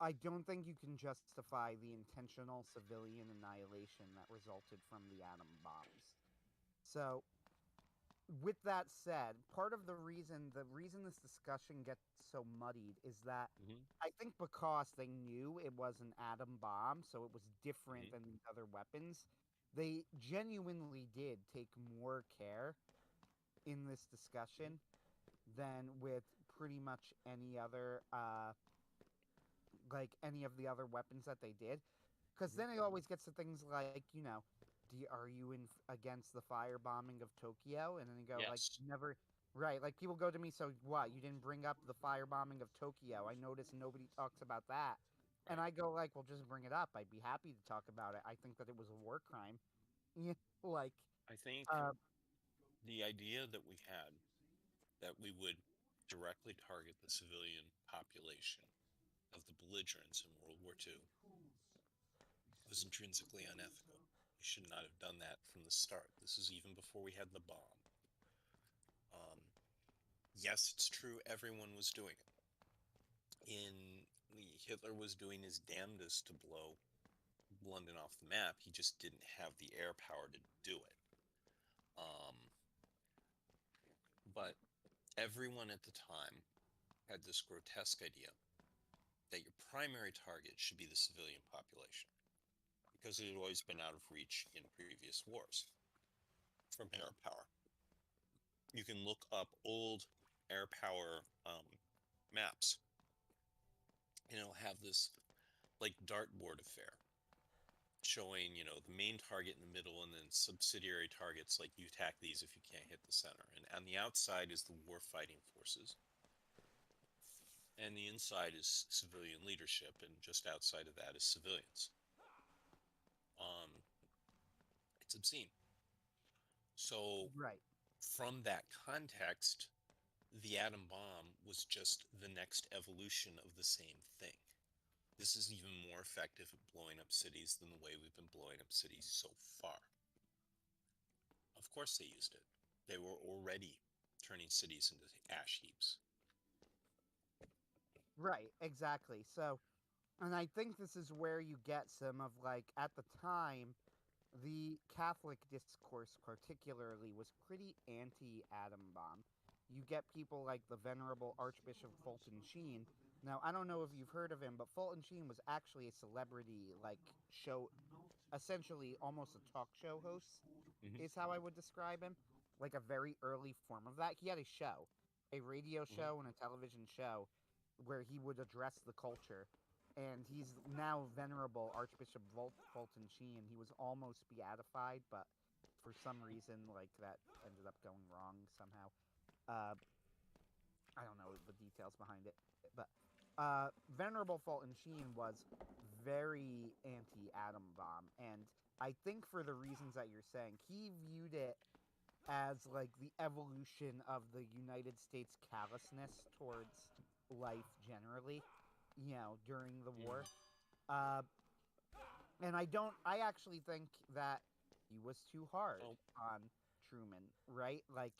I don't think you can justify the intentional civilian annihilation that resulted from the atom bombs. So, with that said, part of the reason this discussion gets so muddied is that I think because they knew it was an atom bomb, so it was different than the other weapons, they genuinely did take more care in this discussion than with pretty much any other like any of the other weapons that they did, because then it always gets to things like, are you against the firebombing of Tokyo? And then they go like, Yes. never. Right, like people go to me, so what? You didn't bring up the firebombing of Tokyo. I noticed nobody talks about that. And Right. I go like, well, just bring it up. I'd be happy to talk about it. I think that it was a war crime. Yeah, like, I think uh, the idea that we had that we would directly target the civilian population of the belligerents in World War II was intrinsically unethical. We should not have done that from the start. This is even before we had the bomb. Um, yes, it's true, everyone was doing it. Hitler was doing his damnedest to blow London off the map. He just didn't have the air power to do it. But everyone at the time had this grotesque idea that your primary target should be the civilian population because it had always been out of reach in previous wars from air power. You can look up old air power maps, and it'll have this like dartboard affair showing, the main target in the middle and then subsidiary targets, like you attack these if you can't hit the center. And on the outside is the war fighting forces, and the inside is civilian leadership, and just outside of that is civilians. It's obscene. So right. from that context, the atom bomb was just the next evolution of the same thing. This is even more effective at blowing up cities than the way we've been blowing up cities so far. Of course they used it. They were already turning cities into ash heaps. Right, exactly. So, and I think this is where you get some of like at the time, the Catholic discourse particularly was pretty anti-atom bomb. You get people like the venerable Archbishop Fulton Sheen. Now, I don't know if you've heard of him, but Fulton Sheen was actually a celebrity like show, essentially almost a talk show host Mm-hmm. is how I would describe him. Like a very early form of that. He had a show, a radio Mm-hmm. show and a television show where he would address the culture. And he's now venerable Archbishop Fulton Sheen. He was almost beatified, but for some reason, like that ended up going wrong somehow. Uh, I don't know the details behind it, but Venerable Fulton Sheen was very anti-atom bomb, and I think for the reasons that you're saying, he viewed it as like the evolution of the United States callousness towards life generally, during the war. Uh, and I actually think that he was too hard Oh, on Truman, right? Like,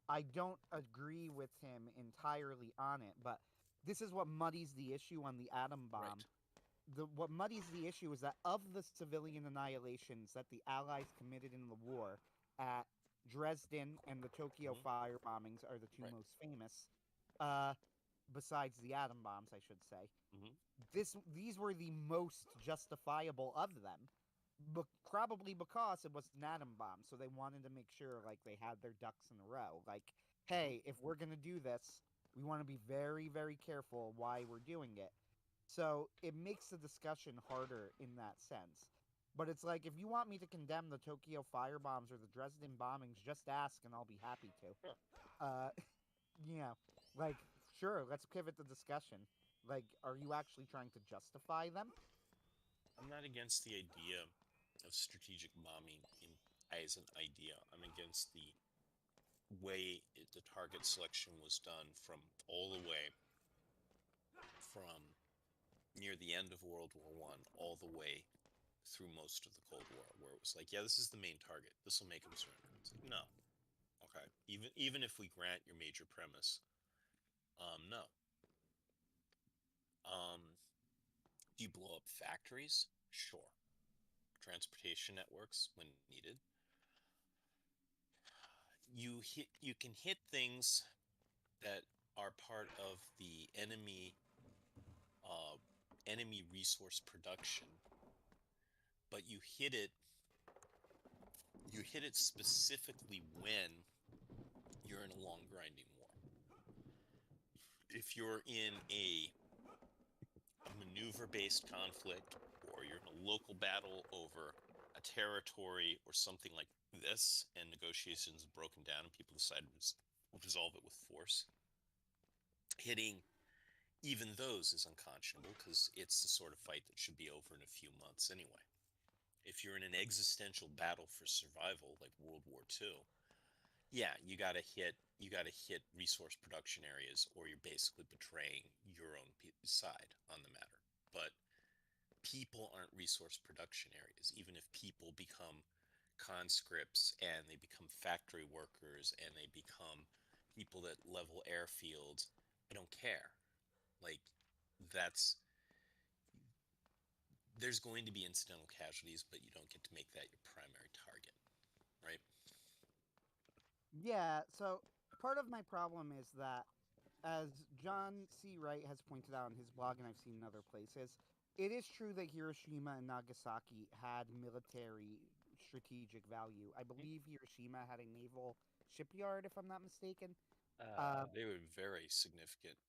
I don't agree with him entirely on it, but this is what muddies the issue on the atom bomb. right. What muddies the issue is that of the civilian annihilations that the Allies committed in the war at Dresden and the Tokyo Mm-hmm. fire bombings are the two Right. most famous. Uh, besides the atom bombs, I should say. Hmm. These were the most justifiable of them, but probably because it was an atom bomb, so they wanted to make sure like they had their ducks in a row. Like, Hmm. hey, if we're gonna do this, we want to be very, very careful why we're doing it. So it makes the discussion harder in that sense. But it's like if you want me to condemn the Tokyo firebombs or the Dresden bombings, just ask and I'll be happy to. Sure. Uh, you know, like sure, let's pivot the discussion. Like, are you actually trying to justify them? I'm not against the idea of strategic bombing as an idea. I'm against the way the target selection was done from all the way from near the end of World War One all the way through most of the Cold War, where it was like, yeah, this is the main target. This will make them surrender. It's like, no, okay. Even if we grant your major premise, no. Do you blow up factories? Sure. Transportation networks when needed. You can hit things that are part of the uh, enemy resource production, but you hit it specifically when you're in a long grinding war. If you're in a maneuver based conflict, or you're in a local battle over a territory or something like this, and negotiations have broken down and people decide to resolve it with force, hitting even those is unconscionable because it's the sort of fight that should be over in a few months anyway. If you're in an existential battle for survival like World War II, yeah, you got to hit resource production areas, or you're basically betraying your own side on the matter. But people aren't resource production areas. Even if people become conscripts and they become factory workers and they become people that level airfields, I don't care. Like, that's there's going to be incidental casualties, but you don't get to make that your primary target, right? Yeah, so part of my problem is that, as John C. Wright has pointed out in his blog, and I've seen in other places, it is true that Hiroshima and Nagasaki had military strategic value. I believe Hiroshima had a naval shipyard, if I'm not mistaken. Uh, They were very significant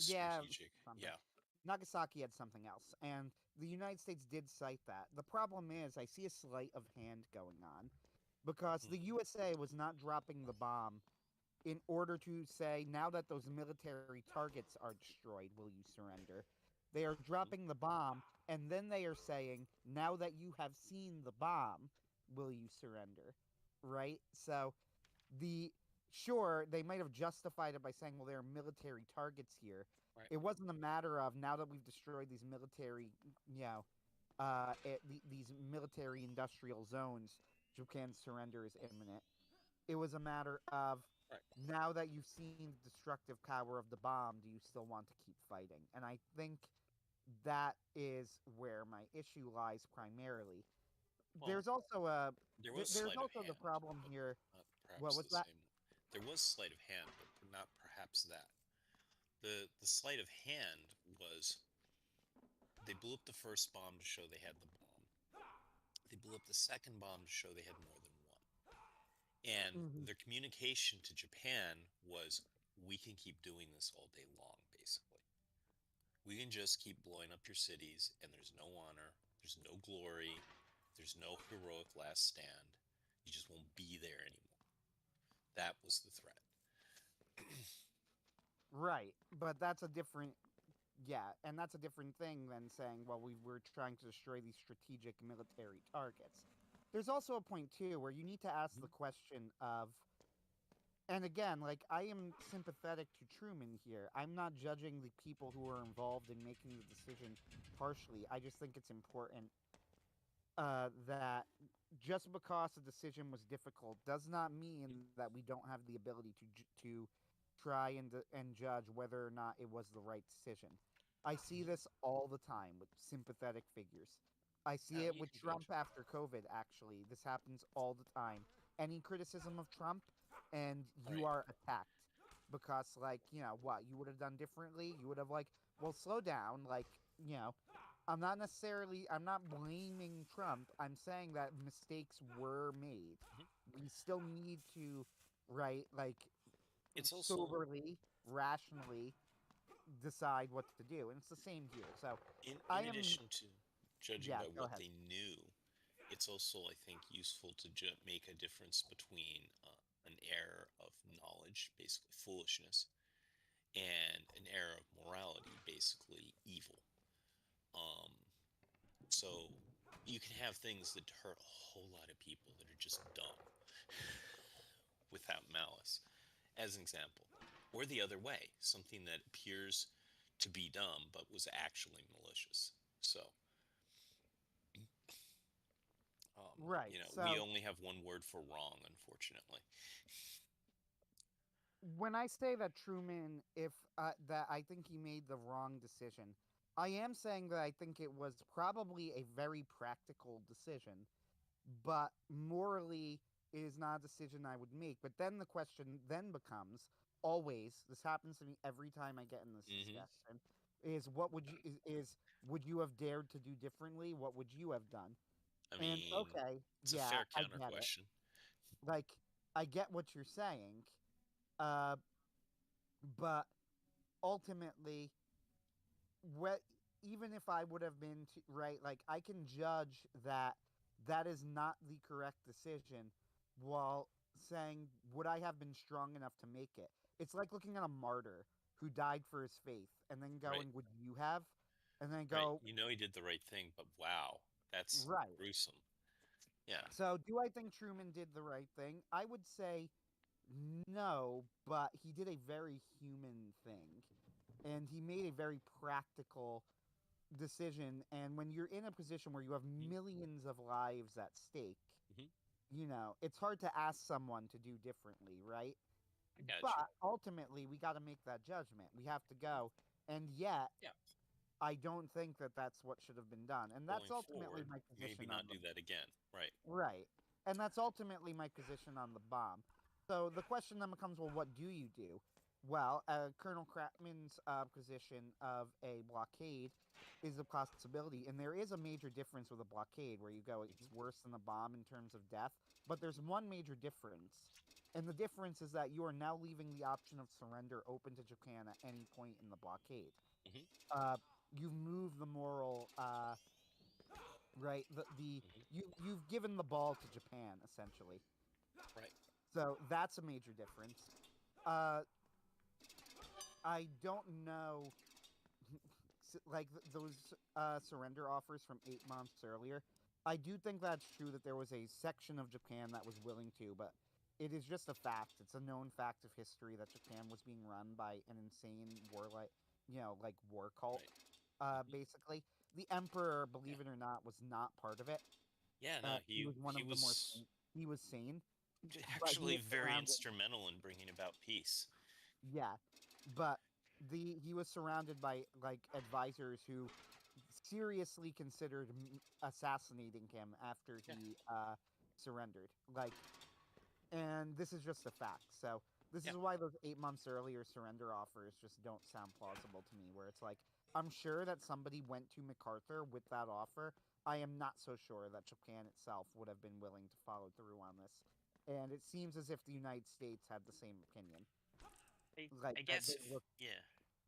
yeah, strategic. something. Yeah. Nagasaki had something else, and the United States did cite that. The problem is, I see a sleight of hand going on because Hmm. the USA was not dropping the bomb in order to say, now that those military targets are destroyed, will you surrender? They are Hmm. dropping the bomb, and then they are saying, now that you have seen the bomb, will you surrender? Right? So the sure, they might have justified it by saying, well, there are military targets here. Right. It wasn't a matter of now that we've destroyed these military, these military industrial zones, Japan's surrender is imminent. It was a matter of Right. now that you've seen the destructive power of the bomb, do you still want to keep fighting? And I think that is where my issue lies primarily. Well, There's also a there was there's sleight of also the hand, problem but here. not What perhaps was the that? same. There was sleight of hand, but not perhaps that. The sleight of hand was they blew up the first bomb to show they had the bomb. They blew up the second bomb to show they had more than one. And Mhm. their communication to Japan was, we can keep doing this all day long, basically. We can just keep blowing up your cities, and there's no honor, there's no glory, there's no heroic last stand. You just won't be there anymore. That was the threat. Right, but that's a different yeah, and that's a different thing than saying, well, we were trying to destroy these strategic military targets. There's also a point too where you need to ask the question of, and again, like I am sympathetic to Truman here. I'm not judging the people who are involved in making the decision partially. I just think it's important that just because a decision was difficult does not mean that we don't have the ability to try and judge whether or not it was the right decision. I see this all the time with sympathetic figures. I see Yeah, it you with can judge. Trump after COVID, actually. This happens all the time. Any criticism of Trump, and you Right. are attacked. because, like, what you would have done differently. You would have, like, well, slow down. Like, I'm not blaming Trump. I'm saying that mistakes were made. Mhm. We still need to, right, like, It's also soberly, rationally decide what to do. And it's the same here. So I in am, addition to judging yeah, by go what ahead. they knew, it's also, I think, useful to make a difference between an error of knowledge, basically foolishness, and an error of morality, basically evil. Um, so you can have things that hurt a whole lot of people that are just dumb without malice, as an example. Or the other way, something that appears to be dumb but was actually malicious. So, Right. we So only have one word for wrong, unfortunately. when I say that Truman, if that I think he made the wrong decision, I am saying that I think it was probably a very practical decision, but morally it is not a decision I would make. But then the question then becomes always, this happens to me every time I get in this Hmm. discussion, is what would you is would you have dared to do differently? What would you have done? I And mean, okay, it's a yeah, fair I counter get it. question. Like, I get what you're saying. Uh but ultimately, what even if I would have been right, like, I can judge that that is not the correct decision, while saying, would I have been strong enough to make it? It's like looking at a martyr who died for his faith and then Right, going, would you have? And then right. go, He did the right thing, but wow, that's right. gruesome. Yeah. So do I think Truman did the right thing? I would say no, but he did a very human thing, and he made a very practical decision. And when you're in a position where you have Hmm. millions of lives at stake, Hmm. it's hard to ask someone to do differently, right? I got you. But ultimately, we got to make that judgment. We have to go. And yet, Yeah. I don't think that that's what should have been done. And that's Going ultimately forward, my maybe position not on the do that again. Right. right. And that's ultimately my position on the bomb. So the question then becomes, well, what do you do? Well, Colonel Kratman's position of a blockade is a possibility, and there is a major difference with a blockade where you go, Hmm. it's worse than a bomb in terms of death, but there's one major difference, and the difference is that you are now leaving the option of surrender open to Japan at any point in the blockade. Hmm. Uh, you've moved the moral right, Hmm. you've given the ball to Japan essentially. Right. So that's a major difference. uh I don't know, like, those surrender offers from 8 months earlier. I do think that's true that there was a section of Japan that was willing to, but it is just a fact. It's a known fact of history that Japan was being run by an insane like war cult. Right. Hmm. Basically, the emperor, Yeah. believe it or not, was not part of it. Yeah. No, He was one he of the more was he was sane, but he actually was very surrounded. instrumental in bringing about peace. Yeah, but he was surrounded by, like, advisors who seriously considered assassinating him after Yeah. he surrendered. Like, and this is just a fact. So this Yeah. is why those 8 months earlier surrender offers just don't sound plausible to me. Where it's like, I'm sure that somebody went to MacArthur with that offer. I am not so sure that Japan itself would have been willing to follow through on this. And it seems as if the United States had the same opinion. Like, I guess if yeah,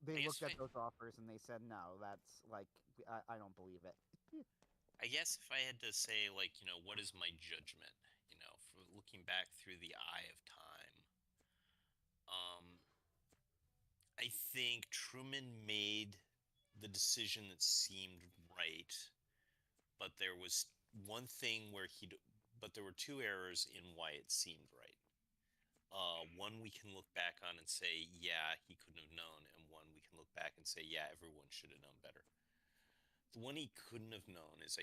they I guess looked if at those offers and they said, no, that's like, I don't believe it. I had to say, like, what is my judgment, for looking back through the eye of time. Um, I think Truman made the decision that seemed right, but there was one thing but there were two errors in why it seemed right. One we can look back on and say, yeah, he couldn't have known, and one we can look back and say, yeah, everyone should have known better. The one he couldn't have known is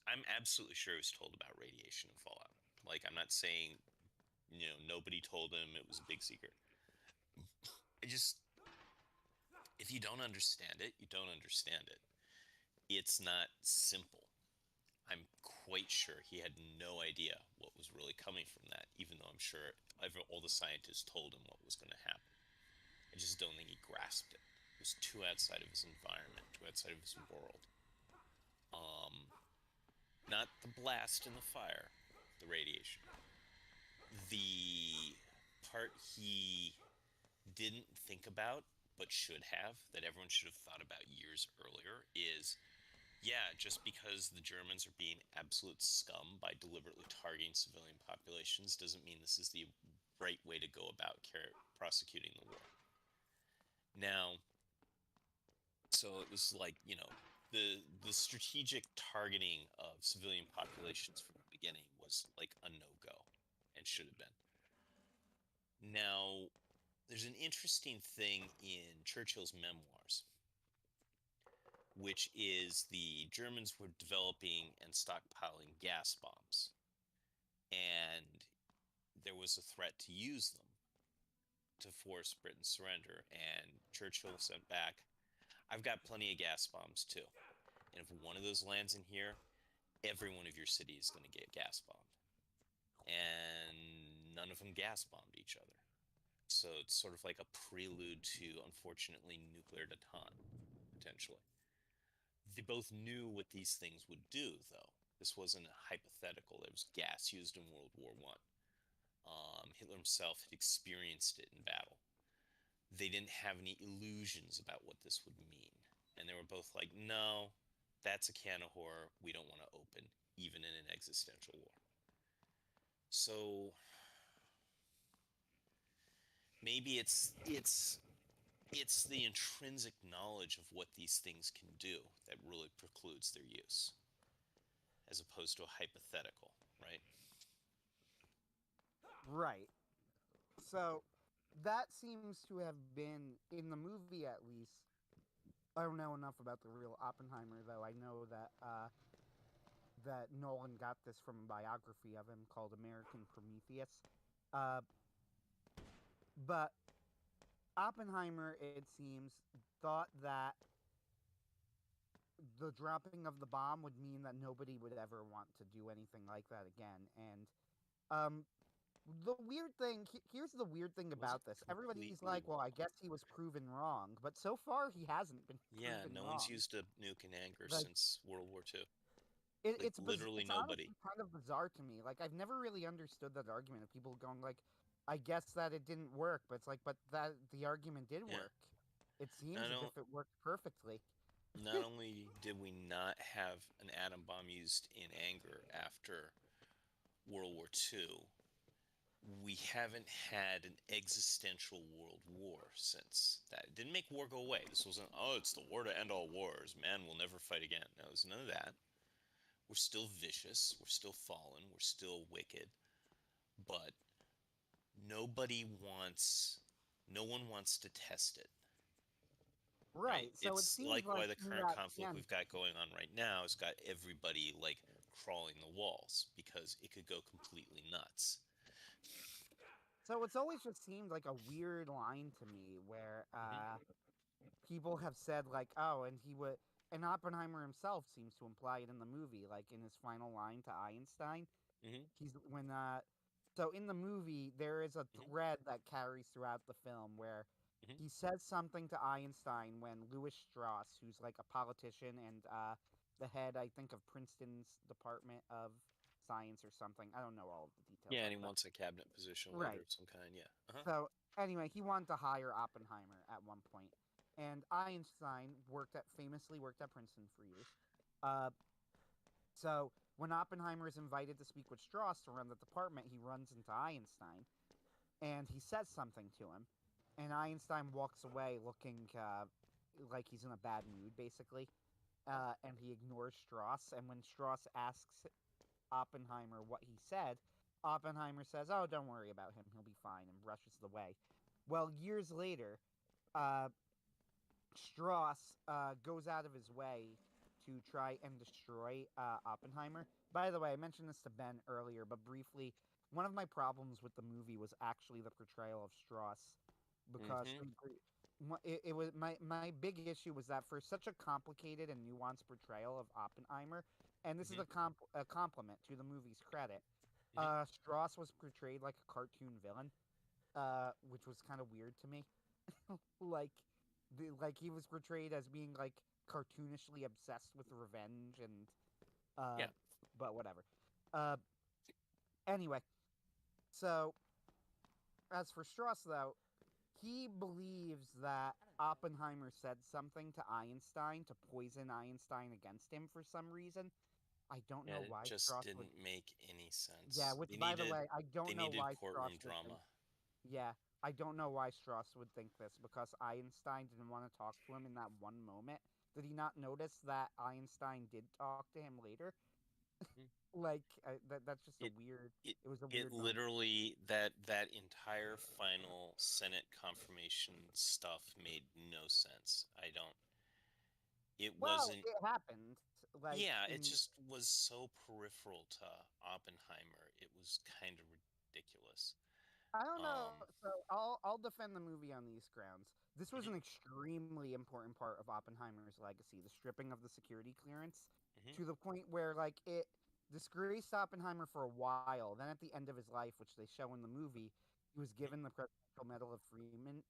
I'm absolutely sure he was told about radiation and fallout. Like, I'm not saying, nobody told him it was a big secret. I just, if you don't understand it, you don't understand it. It's not simple. I'm quite sure he had no idea what was really coming from that, even though I'm sure all the scientists told him what was going to happen. I just don't think he grasped it. It was too outside of his environment, too outside of his world. Not the blast and the fire, the radiation. The part he didn't think about, but should have, that everyone should have thought about years earlier, is yeah, just because the Germans are being absolute scum by deliberately targeting civilian populations doesn't mean this is the right way to go about prosecuting the war. Now, so it was like, the strategic targeting of civilian populations from the beginning was like a no-go and should have been. Now, there's an interesting thing in Churchill's memoirs, which is the Germans were developing and stockpiling gas bombs, and there was a threat to use them to force Britain's surrender. And Churchill sent back, I've got plenty of gas bombs too. And if one of those lands in here, every one of your cities is going to get gas bombed. And none of them gas bombed each other. So it's sort of like a prelude to, unfortunately, nuclear détente, potentially. They both knew what these things would do, though. This wasn't hypothetical. There was gas used in World War One. Hitler himself had experienced it in battle. They didn't have any illusions about what this would mean. And they were both like, no, that's a can of horror we don't want to open, even in an existential war. So maybe it's the intrinsic knowledge of what these things can do that really precludes their use, as opposed to a hypothetical, right? Right. So that seems to have been in the movie, at least. I don't know enough about the real Oppenheimer, though. I know that that Nolan got this from a biography of him called American Prometheus. Uh, but Oppenheimer, it seems, thought that the dropping of the bomb would mean that nobody would ever want to do anything like that again. And um, the weird thing here's the weird thing Was it about this. Everybody's completely? like, well, I guess he was proven wrong, but so far he hasn't been Yeah, proven no one's wrong. used a nuke in anger Like since World War II. Like literally it's nobody. honestly kind of bizarre to me. Like I've never really understood that argument of people going like, I guess that it didn't work, but it's like, but that the argument did Yeah. work. It seems Not as o- if it worked perfectly. not only did we not have an atom bomb used in anger after World War II, we haven't had an existential world war since that. It didn't make war go away. This wasn't, oh, it's the war to end all wars. Man will never fight again. No, it was none of that. We're still vicious. We're still fallen. We're still wicked. But nobody wants, no one wants to test it, right? Right. So it It's seems like why like the in current that conflict sense. we've got going on right now has got everybody like crawling the walls because it could go completely nuts. So it's always just seemed like a weird line to me where Hmm. people have said like, oh, and Oppenheimer himself seems to imply it in the movie, like in his final line to Einstein. Hmm. He's when so in the movie there is a Hmm. thread that carries throughout the film where Hmm. he says something to Einstein when Louis Strauss, who's like a politician and the head, I think, of Princeton's Department of Science or something. I don't know all of the details Yeah, of and he it, but wants a cabinet position later right. of some kind. Yeah. Uh-huh. So anyway, he wanted to hire Oppenheimer at one point, and Einstein famously worked at Princeton for years. Uh, so when Oppenheimer is invited to speak with Strauss to run the department, he runs into Einstein, and he says something to him, and Einstein walks away looking like he's in a bad mood, basically, and he ignores Strauss. And when Strauss asks Oppenheimer what he said, Oppenheimer says, "Oh, don't worry about him; he'll be fine," and brushes it away. Well, years later, uh, Strauss goes out of his way to try and destroy Oppenheimer. By the way, I mentioned this to Ben earlier, but briefly, one of my problems with the movie was actually the portrayal of Strauss because Hmm. it was my big issue was that for such a complicated and nuanced portrayal of Oppenheimer, and this is Mhm. a compliment to the movie's credit, Mhm. Strauss was portrayed like a cartoon villain, which was kind of weird to me. like, like he was portrayed as being like cartoonishly obsessed with revenge and uh, Yeah. but whatever. Uh, anyway, so as for Strauss though, he believes that Oppenheimer said something to Einstein to poison Einstein against him for some reason. I don't know And it why just Strauss would. didn't make any Yeah, sense. which by the way, I They don't know needed why Strauss courtroom would think. drama. Yeah, I don't know why Strauss would think this because Einstein didn't want to talk to him in that one moment. Did he not notice that Einstein did talk to him later? Mhm. Like that's just a It weird. it It was a it weird moment. literally that entire final Senate confirmation stuff made no sense. I don't it Well, wasn't it happened. Like Yeah, it in just was so peripheral to Oppenheimer. It was kind of ridiculous. I don't know. Um, So I'll defend the movie on these grounds. This was mhm, an extremely important part of Oppenheimer's legacy, the stripping of the security clearance, mhm, to the point where like it disgraced Oppenheimer for a while. Then at the end of his life, which they show in the movie, he was mhm, given the Presidential Medal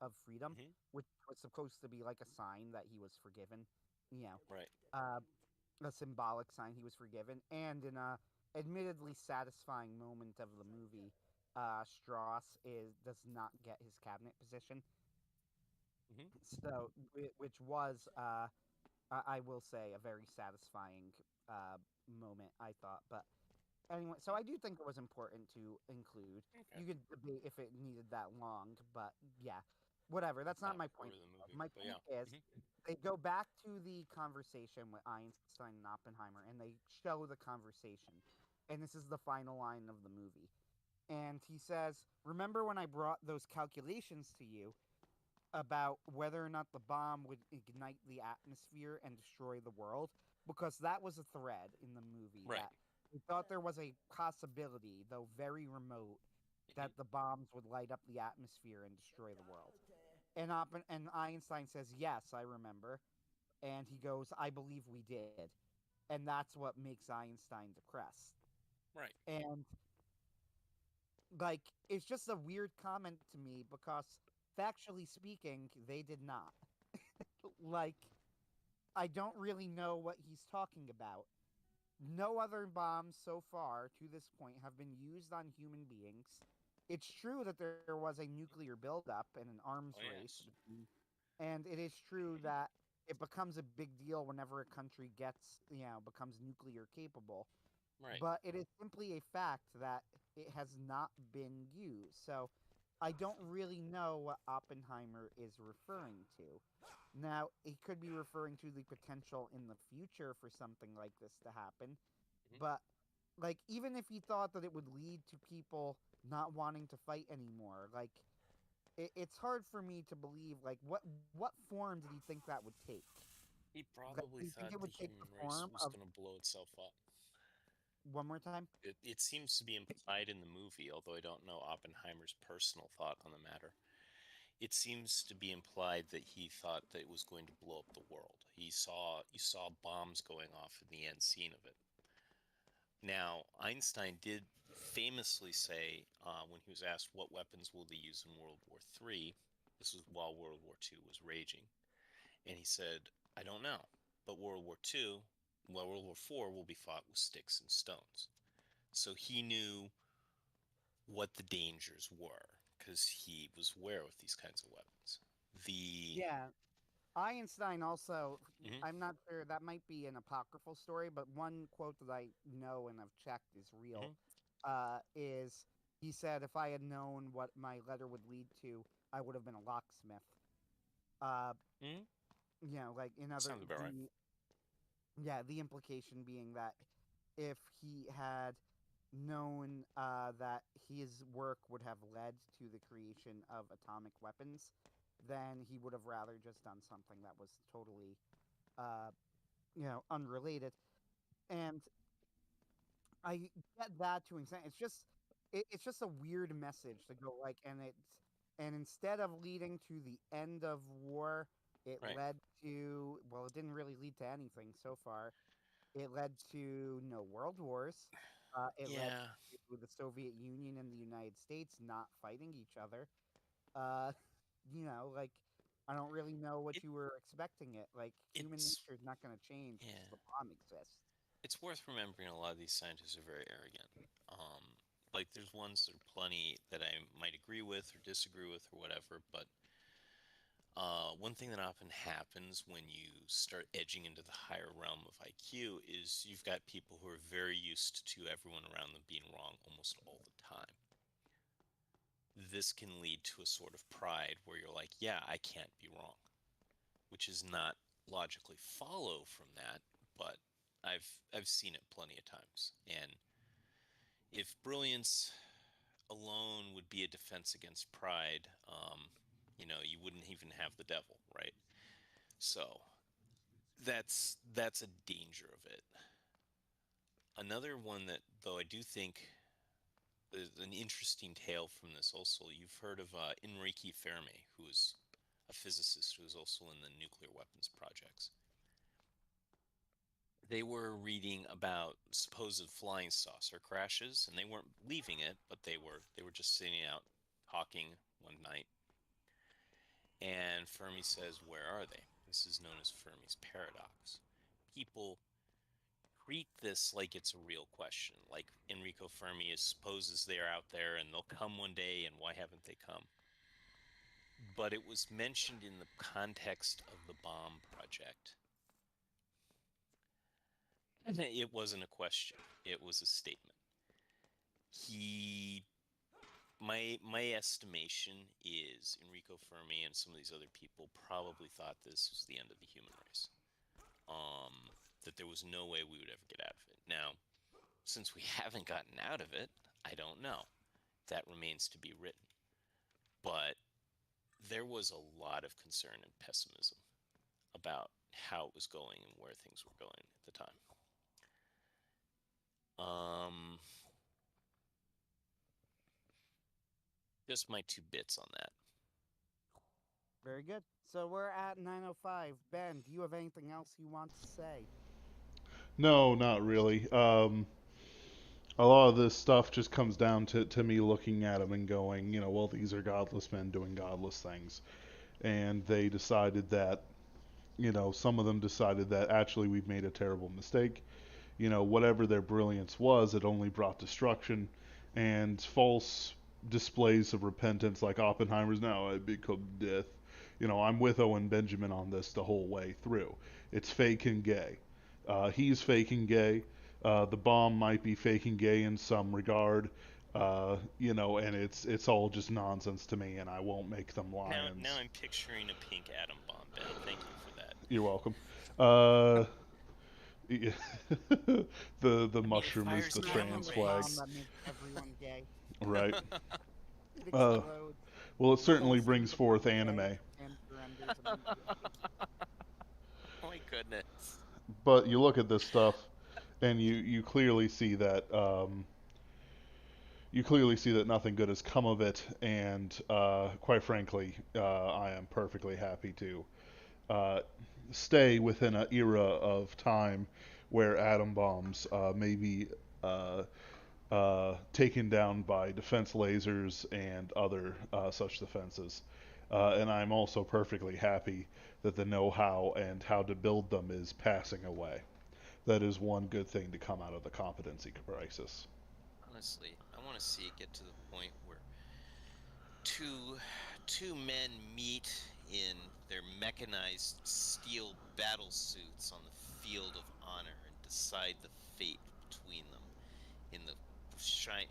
of Freedom, mhm. which was supposed to be like a sign that he was forgiven. You know, Right. uh, a symbolic sign he was forgiven, and in a admittedly satisfying moment of the movie, Strauss is does not get his cabinet position. Mhm. So, which was, I will say, a very satisfying uh, moment. I thought, but anyway, so I do think it was important to include. Okay. You could debate if it needed that long, but yeah, whatever. That's It's not not my core point. to the movie, My but point yeah. is Mhm, they go back to the conversation with Einstein and Oppenheimer, and they show the conversation, and this is the final line of the movie. And he says, "Remember when I brought those calculations to you about whether or not the bomb would ignite the atmosphere and destroy the world, because that was a thread in the movie Right. that we thought there was a possibility, though very remote, Mhm. that the bombs would light up the atmosphere and destroy the world." And Einstein says, "Yes, I remember." And he goes, "I believe we did." And that's what makes Einstein depressed. Right. And like it's just a weird comment to me because factually speaking, they did not. Like I don't really know what he's talking about. No other bombs so far to this point have been used on human beings. It's true that there was a nuclear buildup and an arms Oh race yes. between, and it is true Mhm. that it becomes a big deal whenever a country gets, becomes nuclear capable. Right. But it is simply a fact that it has not been used. So I don't really know what Oppenheimer is referring to. Now, he could be referring to the potential in the future for something like this to happen, Mhm. but like even if he thought that it would lead to people not wanting to fight anymore, like it's hard for me to believe like what form did he think that would take? He Like, probably do you think it thought the would take the human race form was of going to blow itself up. one more time? It seems to be implied in the movie, although I don't know Oppenheimer's personal thought on the matter. It seems to be implied that he thought that it was going to blow up the world. You saw bombs going off in the end scene of it. Now, Einstein did famously say, when he was asked what weapons will they use in World War III, this was while World War II was raging, and he said, I don't know, but World War IV will be fought with sticks and stones. So he knew what the dangers were because he was aware with these kinds of weapons. The Yeah, Einstein also, Mhm, I'm not sure, that might be an apocryphal story, but one quote that I know and have checked is real. mhm, Is he said, "If I had known what my letter would lead to, I would have been a locksmith." Uh, mhm. like in other Sounds about right. the implication being that if he had known that his work would have led to the creation of atomic weapons, then he would have rather just done something that was totally, uh, unrelated. And I get that to an extent. It's just a weird message to go like, and it's and instead of leading to the end of war, it Right. led to, well, it didn't really lead to anything so far. It led to no world wars. It led Yeah. to the Soviet Union and the United States not fighting each other. Uh, like, I don't really know what It you were expecting it. Like, human it's nature is not going to change because yeah. the bomb exists. It's worth remembering a lot of these scientists are very arrogant. Um, like there's ones that are plenty that I might agree with or disagree with or whatever, but one thing that often happens when you start edging into the higher realm of IQ is you've got people who are very used to everyone around them being wrong almost all the time. This can lead to a sort of pride where you're like, yeah, I can't be wrong, which is not logically follow from that, but I've seen it plenty of times. And if brilliance alone would be a defense against pride, you wouldn't even have the devil, right? So that's a danger of it. Another one that, though, I do think is an interesting tale from this. Also, you've heard of Enrique Fermi, who is a physicist who is also in the nuclear weapons projects. They were reading about supposed flying saucer crashes, and they weren't believing it, but they were just sitting out talking one night. And Fermi says, "Where are they?" This is known as Fermi's paradox. People treat this like it's a real question. Like Enrico Fermi supposes they're out there and they'll come one day, and why haven't they come? But it was mentioned in the context of the bomb project. It wasn't a question, it was a statement. He my estimation is Enrico Fermi and some of these other people probably thought this was the end of the human race. Um, that there was no way we would ever get out of it. Now, since we haven't gotten out of it, I don't know. That remains to be written. But there was a lot of concern and pessimism about how it was going and where things were going at the time. Um, just my 2 bits on that. Very good. So we're at 9:05. Ben, do you have anything else you want to say? No, not really. A lot of this stuff just comes down to me looking at them and going, well, these are godless men doing godless things. And they decided that, some of them decided that actually we've made a terrible mistake. Whatever their brilliance was, it only brought destruction and false displays of repentance, like Oppenheimer's now I become death. I'm with Owen Benjamin on this the whole way through. It's fake and gay. He's faking gay. The bomb might be faking gay in some regard. And it's all just nonsense to me, and I won't make them Now lions. I'm picturing a pink atom bomb, Ben. Thank you for that. You're welcome. Uh, Yeah. the I mean, it mushroom is fires the An gamma trans atomic flag, bomb rays. that makes everyone gay. right? It Uh, explodes. well, it The whole certainly city brings forth becomes gay anime, and surrenders immediately. Oh my goodness. but you look at this stuff, and you clearly see that nothing good has come of it, and quite frankly, I am perfectly happy to uh, stay within an era of time where atom bombs may be taken down by defense lasers and other such defenses. And I'm also perfectly happy that the know how and how to build them is passing away. That is one good thing to come out of the competency crisis. Honestly, I want to see it get to the point where two two men meet in their mechanized steel battle suits on the field of honor and decide the fate between them in the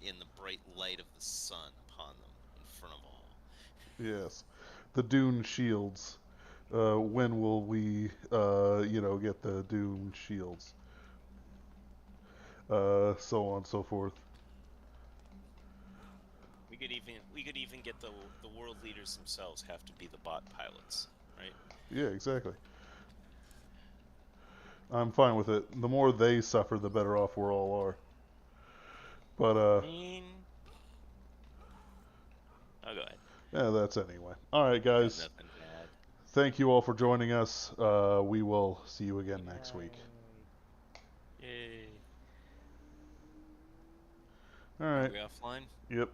in the bright light of the sun upon them in front of all. Yes. The Dune shields. When will we, get the Dune shields? So on and so forth. We could even get the world leaders themselves have to be the bot pilots, right? Yeah, exactly. I'm fine with it. The more they suffer, the better off we all are. But I mean, oh, go ahead. Yeah, that's anyway. All right, Got guys. nothing to add. Thank you all for joining us. We will see you again next week. Yay. All Are right. we offline? Yep.